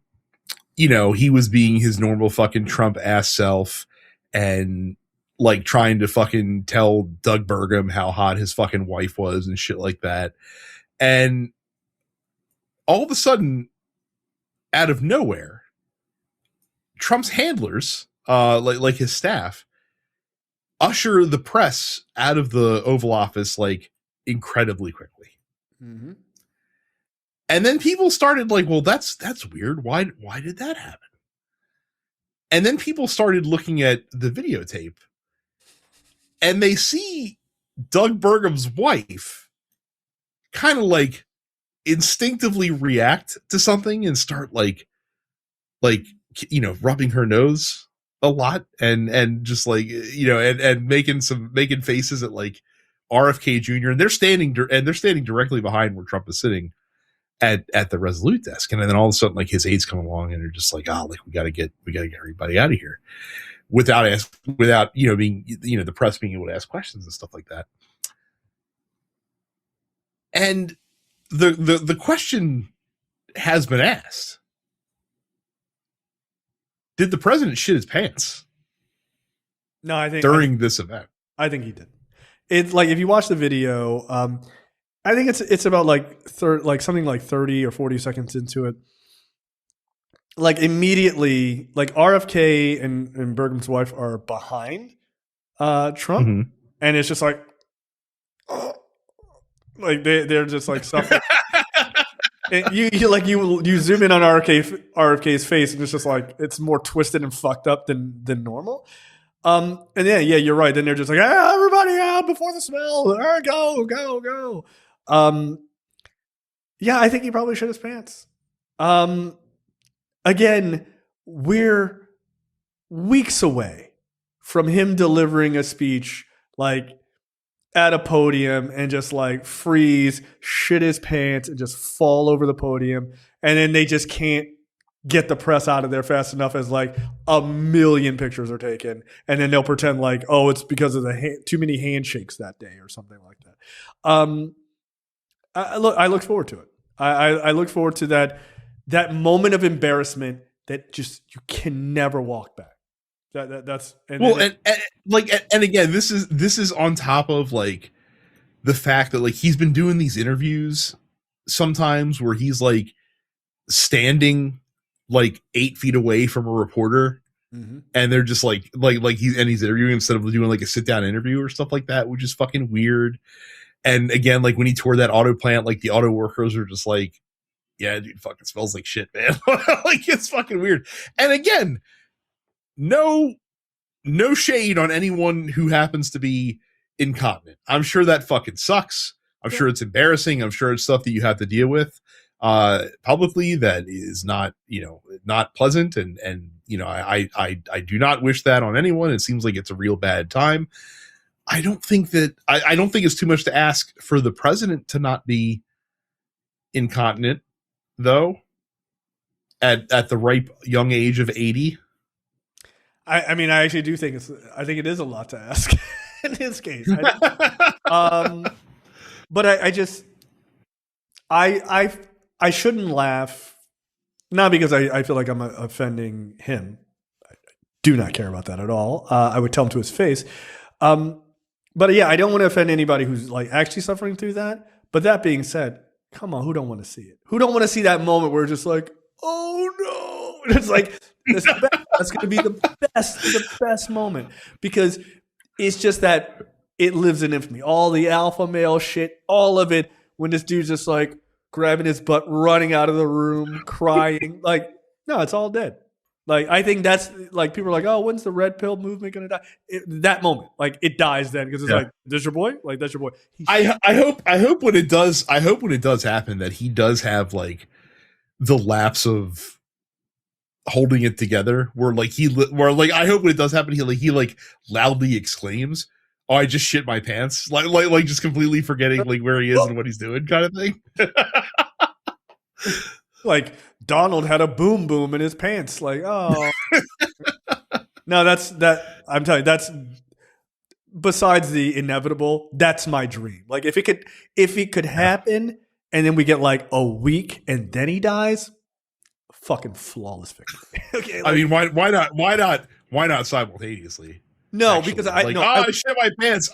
you know, he was being his normal fucking Trump ass self and, like, trying to fucking tell Doug Burgum how hot his fucking wife was and shit like that. And all of a sudden, out of nowhere, Trump's handlers, like his staff, usher the press out of the Oval Office, like, incredibly quickly. Mm-hmm. And then people started like, well, that's weird. Why did that happen? And then people started looking at the videotape, and they see Doug Burgum's wife kind of like instinctively react to something and start like, you know, rubbing her nose a lot and just like, you know, and making faces at like RFK Jr. and they're standing directly behind where Trump is sitting at the Resolute desk. And then all of a sudden, like, his aides come along and they're just like, like, we gotta get everybody out of here without, you know, being, you know, the press being able to ask questions and stuff like that. And the question has been asked: did the president shit his pants? No, I think during this event, I think he did. It's like, if you watch the video, I think it's about like something like 30 or 40 seconds into it. Like immediately, like RFK and Bergman's wife are behind Trump, Mm-hmm. and it's just like they're just like suffering. And you zoom in on RFK's face, and it's just like it's more twisted and fucked up than normal. And yeah, you're right. Then they're just like, everybody out before the smell. Go. Yeah, I think he probably shit his pants. Again, we're weeks away from him delivering a speech like at a podium and just like freeze, shit his pants, and just fall over the podium. And then they just can't get the press out of there fast enough as like a million pictures are taken. And then they'll pretend like, oh, it's because of the too many handshakes that day or something like that. I look forward to it. I look forward to that moment of embarrassment that just you can never walk back. That's and again, this is on top of like the fact that like he's been doing these interviews sometimes where he's like standing like 8 feet away from a reporter, and they're just like he's interviewing instead of doing like a sit down interview or stuff like that, which is fucking weird. And again, like when he toured that auto plant, like the auto workers are just like, yeah, dude, fucking smells like shit, man. Like it's fucking weird. And again, no shade on anyone who happens to be incontinent. I'm sure that fucking sucks. I'm sure it's embarrassing. I'm sure it's stuff that you have to deal with publicly that is not, not pleasant. And I do not wish that on anyone. It seems like it's a real bad time. I don't think it's too much to ask for the president to not be incontinent, though, at the ripe young age of 80. I mean, I actually do think I think it is a lot to ask in his case. But I shouldn't laugh, not because I feel like I'm offending him. I do not care about that at all. I would tell him to his face. But yeah, I don't want to offend anybody who's like actually suffering through that. But that being said, come on, who don't want to see it? Who don't want to see that moment where it's just like, oh no. And it's like, that's going to be the best moment, because it's just that it lives in infamy. All the alpha male shit, all of it, when this dude's just like grabbing his butt, running out of the room, crying. Like, no, it's all dead. Like, I think that's like, people are like, oh, when's the red pill movement going to die? That moment, like, it dies then, because it's like, there's your boy, like, that's your boy. I hope when it does happen that he does have like the lapse of holding it together, where I hope when it does happen, he loudly exclaims, "Oh, I just shit my pants!" Like just completely forgetting like where he is and what he's doing, kind of thing. Like Donald had a boom boom in his pants. Like, oh no, I'm telling you, that's besides the inevitable. That's my dream. Like if it could happen, and then we get like a week, and then he dies. Fucking flawless victory. Okay, like, I mean, why not simultaneously? No, actually? because I shit my pants.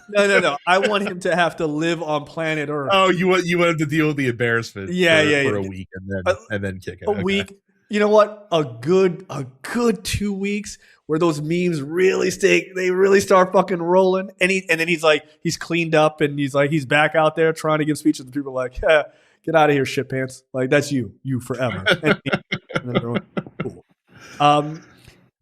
No. I want him to have to live on planet Earth. Oh, you want him to deal with the embarrassment? For a week, and then kick it. A week. You know what? A good 2 weeks where those memes really stick. They really start fucking rolling. And then he's cleaned up, and he's back out there trying to give speeches, and people are like, yeah, get out of here, shit pants. Like, that's you forever. And then everyone, cool.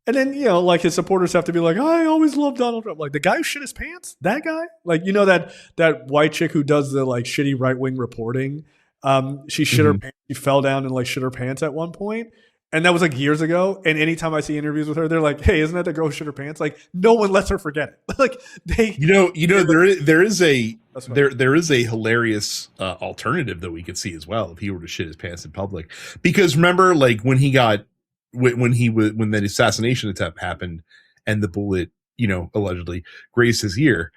And then, like his supporters have to be like, I always loved Donald Trump. Like, the guy who shit his pants, that guy? Like, that white chick who does the like shitty right-wing reporting. She shit her pants. She fell down and like shit her pants at one point. And that was like years ago. And anytime I see interviews with her, they're like, hey, isn't that the girl who shit her pants? Like, no one lets her forget it. Like, there is a hilarious alternative that we could see as well if he were to shit his pants in public. Because remember, like when that assassination attempt happened and the bullet, allegedly grazed his ear,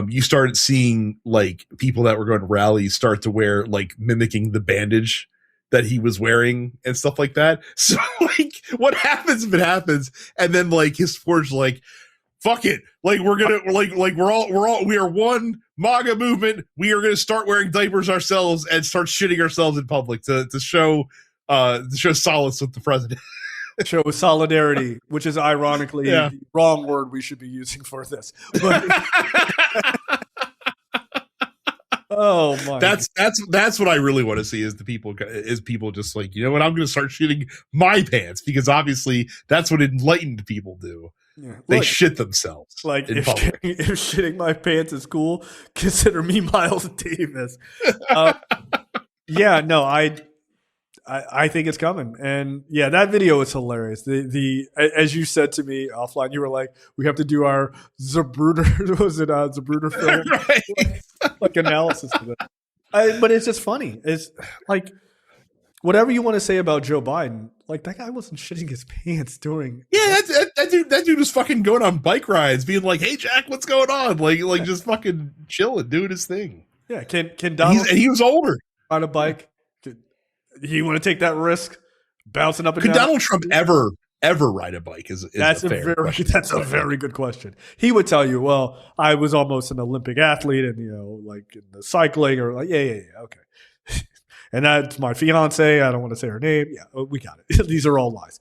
you started seeing like people that were going to rallies start to wear like mimicking the bandage that he was wearing and stuff like that. So like what happens if it happens? And then like his supporters like, fuck it. Like we're gonna we are one MAGA movement. We are gonna start wearing diapers ourselves and start shitting ourselves in public to show solace with the president. Show solidarity, which is ironically the wrong word we should be using for this. But, oh my! That's what I really want to see is people just like, you know what, I'm going to start shitting my pants, because obviously that's what enlightened people do. Yeah. They shit themselves. Like if shitting my pants is cool, consider me Miles Davis. Yeah, no, I think it's coming, and yeah, that video is hilarious. The as you said to me offline, you were like, we have to do our Zapruder was it Zapruder film right. like analysis of it. But it's just funny. It's like whatever you want to say about Joe Biden, like that guy wasn't shitting his pants during. Yeah, that dude was fucking going on bike rides, being like, "Hey Jack, what's going on?" Like just fucking chilling, doing his thing. Yeah, can Donald? And he was older on a bike. You want to take that risk, bouncing up and down? Could Donald Trump ever ride a bike? That's a very good question. He would tell you, "Well, I was almost an Olympic athlete, and like in the cycling, or like, yeah, okay." And that's my fiance. I don't want to say her name. Yeah, we got it. These are all lies.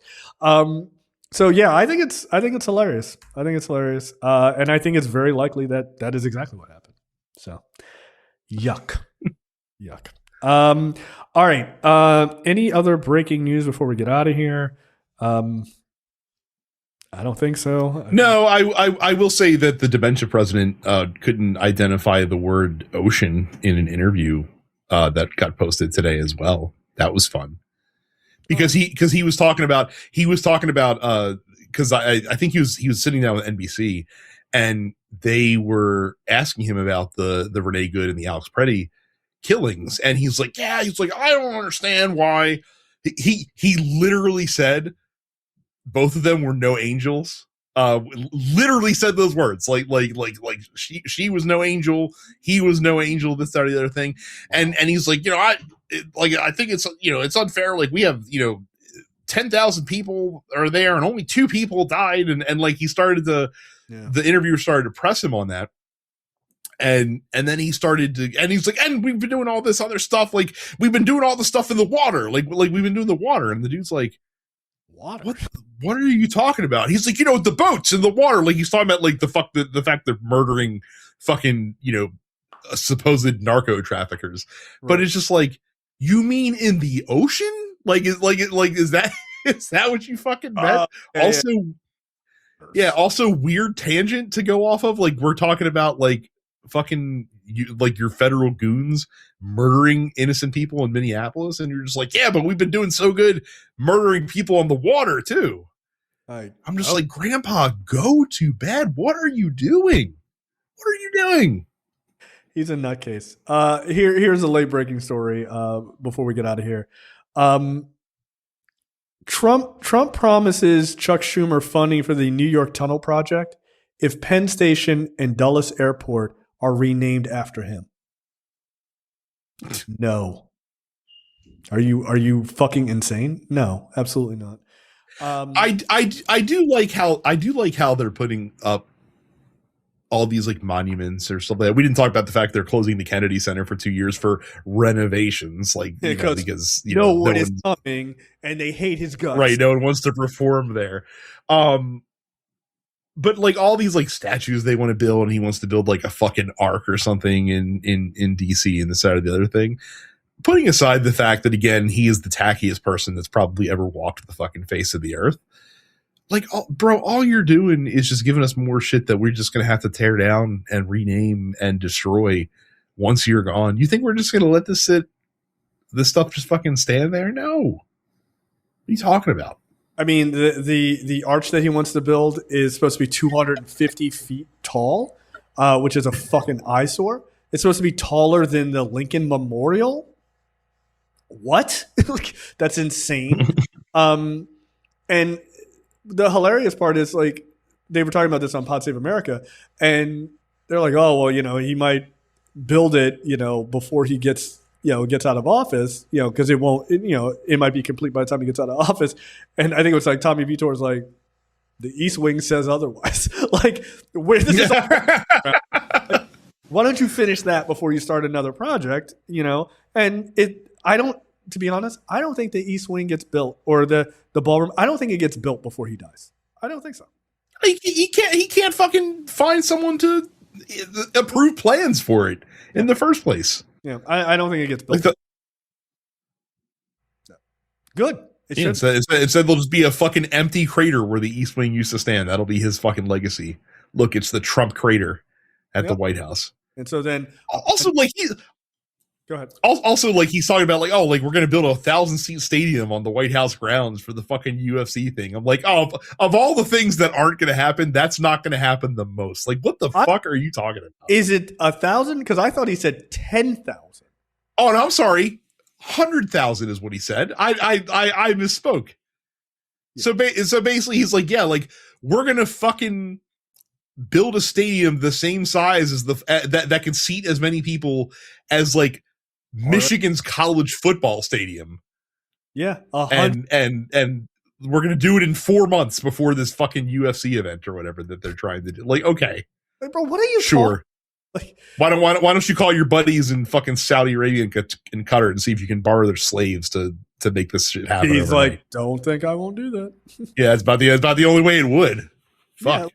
So yeah, I think it's hilarious. I think it's hilarious, and I think it's very likely that is exactly what happened. So, yuck. All right. Any other breaking news before we get out of here? I don't think so. No, I will say that the dementia president couldn't identify the word ocean in an interview that got posted today as well. That was fun because he was talking about because I think he was sitting down with NBC and they were asking him about the Renee Good and the Alex Preddy killings, and he's like, I don't understand why. He literally said both of them were no angels. Literally said those words, like she was no angel, he was no angel, this, that, or the other thing, and he's like, I think it's it's unfair. Like we have 10,000 people are there, and only 2 people died, and like he started the interviewer started to press him on that. And then he started to, and he's like, and we've been doing all this other stuff. Like we've been doing all the stuff in the water. Like we've been doing the water. And the dude's like, water? What are you talking about? He's like, the boats in the water. Like he's talking about like the fact they're murdering fucking, supposed narco traffickers. Right. But it's just like, you mean in the ocean? Is that what you fucking meant? Also weird tangent to go off of. Like we're talking about like, fucking your federal goons murdering innocent people in Minneapolis, and you're just like, yeah, but we've been doing so good murdering people on the water too. I'm just like, Grandpa, go to bed. What are you doing? He's a nutcase. Here's a late breaking story before we get out of here. Trump promises Chuck Schumer funding for the New York Tunnel project if Penn Station and Dulles Airport are renamed after him. No. Are you fucking insane? No, absolutely not. I do like how they're putting up all these like monuments or something. Like that. We didn't talk about the fact they're closing the Kennedy Center for 2 years for renovations, like because no one is coming and they hate his guts. Right, no one wants to perform there. But like all these like statues they want to build, and he wants to build like a fucking ark or something in DC and this side of the other thing. Putting aside the fact that again he is the tackiest person that's probably ever walked the fucking face of the earth. Like, all you're doing is just giving us more shit that we're just gonna have to tear down and rename and destroy once you're gone. You think we're just gonna let this stuff just fucking stand there? No. What are you talking about? I mean, the arch that he wants to build is supposed to be 250 feet tall, which is a fucking eyesore. It's supposed to be taller than the Lincoln Memorial. What? That's insane. And the hilarious part is like they were talking about this on Pod Save America, and they're like, oh well, he might build it, before he gets out of office, because it won't, it might be complete by the time he gets out of office. And I think it was like Tommy Vitor's like, The East Wing says otherwise. Like, this is all, why don't you finish that before you start another project? You know, and to be honest, I don't think the East Wing gets built, or the ballroom. I don't think it gets built before he dies. I don't think so. He can't fucking find someone to approve plans for it in the first place. Yeah, I don't think it gets built. Good. It said there'll just be a fucking empty crater where the East Wing used to stand. That'll be his fucking legacy. Look, it's the Trump crater at the White House. And so then also, like, go ahead. Also, like, he's talking about, like, oh, like, we're going to build a 1,000-seat stadium on the White House grounds for the fucking UFC thing. I'm like, oh, of all the things that aren't going to happen, that's not going to happen the most. Like, what the fuck are you talking about? Is it 1,000? Because I thought he said 10,000. Oh, no, I'm sorry. 100,000 is what he said. I misspoke. Yeah. So basically, he's like, yeah, like, we're going to fucking build a stadium the same size as that can seat as many people as, like, Michigan's college football stadium. Yeah. And we're going to do it in 4 months before this fucking UFC event or whatever that they're trying to do. Like, okay. Like, bro, what are you sure. Like, why don't you call your buddies in fucking Saudi Arabia and Qatar and see if you can borrow their slaves to make this shit happen? He's overnight. Like, don't think I won't do that. Yeah, it's about the only way it would. Fuck. Yeah.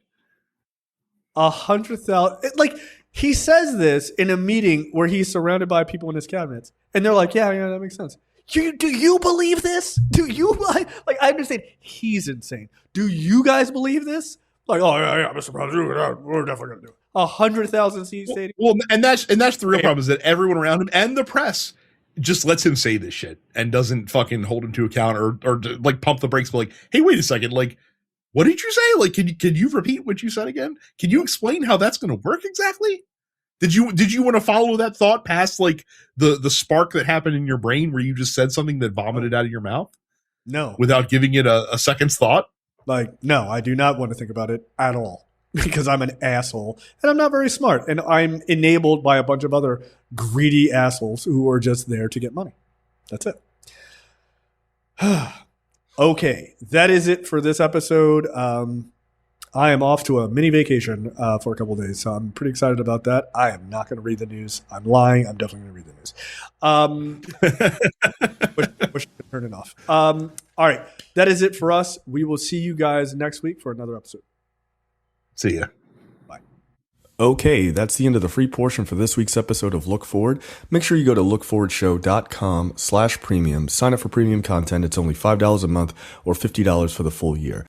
100,000. Like, he says this in a meeting where he's surrounded by people in his cabinets, and they're like, yeah, that makes sense. Do you believe this? Do you like? I understand he's insane. Do you guys believe this? Like, oh yeah, Mr. President, we're definitely gonna do it. 100,000 seat stadium. Well, and that's the real problem, is that everyone around him and the press just lets him say this shit and doesn't fucking hold him to account or like pump the brakes. But like, hey, wait a second, like, what did you say? Like, can you repeat what you said again? Can you explain how that's going to work exactly? Did you want to follow that thought past, like, the spark that happened in your brain where you just said something that vomited out of your mouth? No. Without giving it a second's thought? Like, no, I do not want to think about it at all, because I'm an asshole and I'm not very smart, and I'm enabled by a bunch of other greedy assholes who are just there to get money. That's it. Okay, that is it for this episode. I am off to a mini vacation for a couple of days, so I'm pretty excited about that. I am not going to read the news. I'm lying. I'm definitely going to read the news. Wish I could turn it off. All right, that is it for us. We will see you guys next week for another episode. See ya. Okay, that's the end of the free portion for this week's episode of Look Forward. Make sure you go to lookforwardshow.com/premium. Sign up for premium content. It's only $5 a month or $50 for the full year.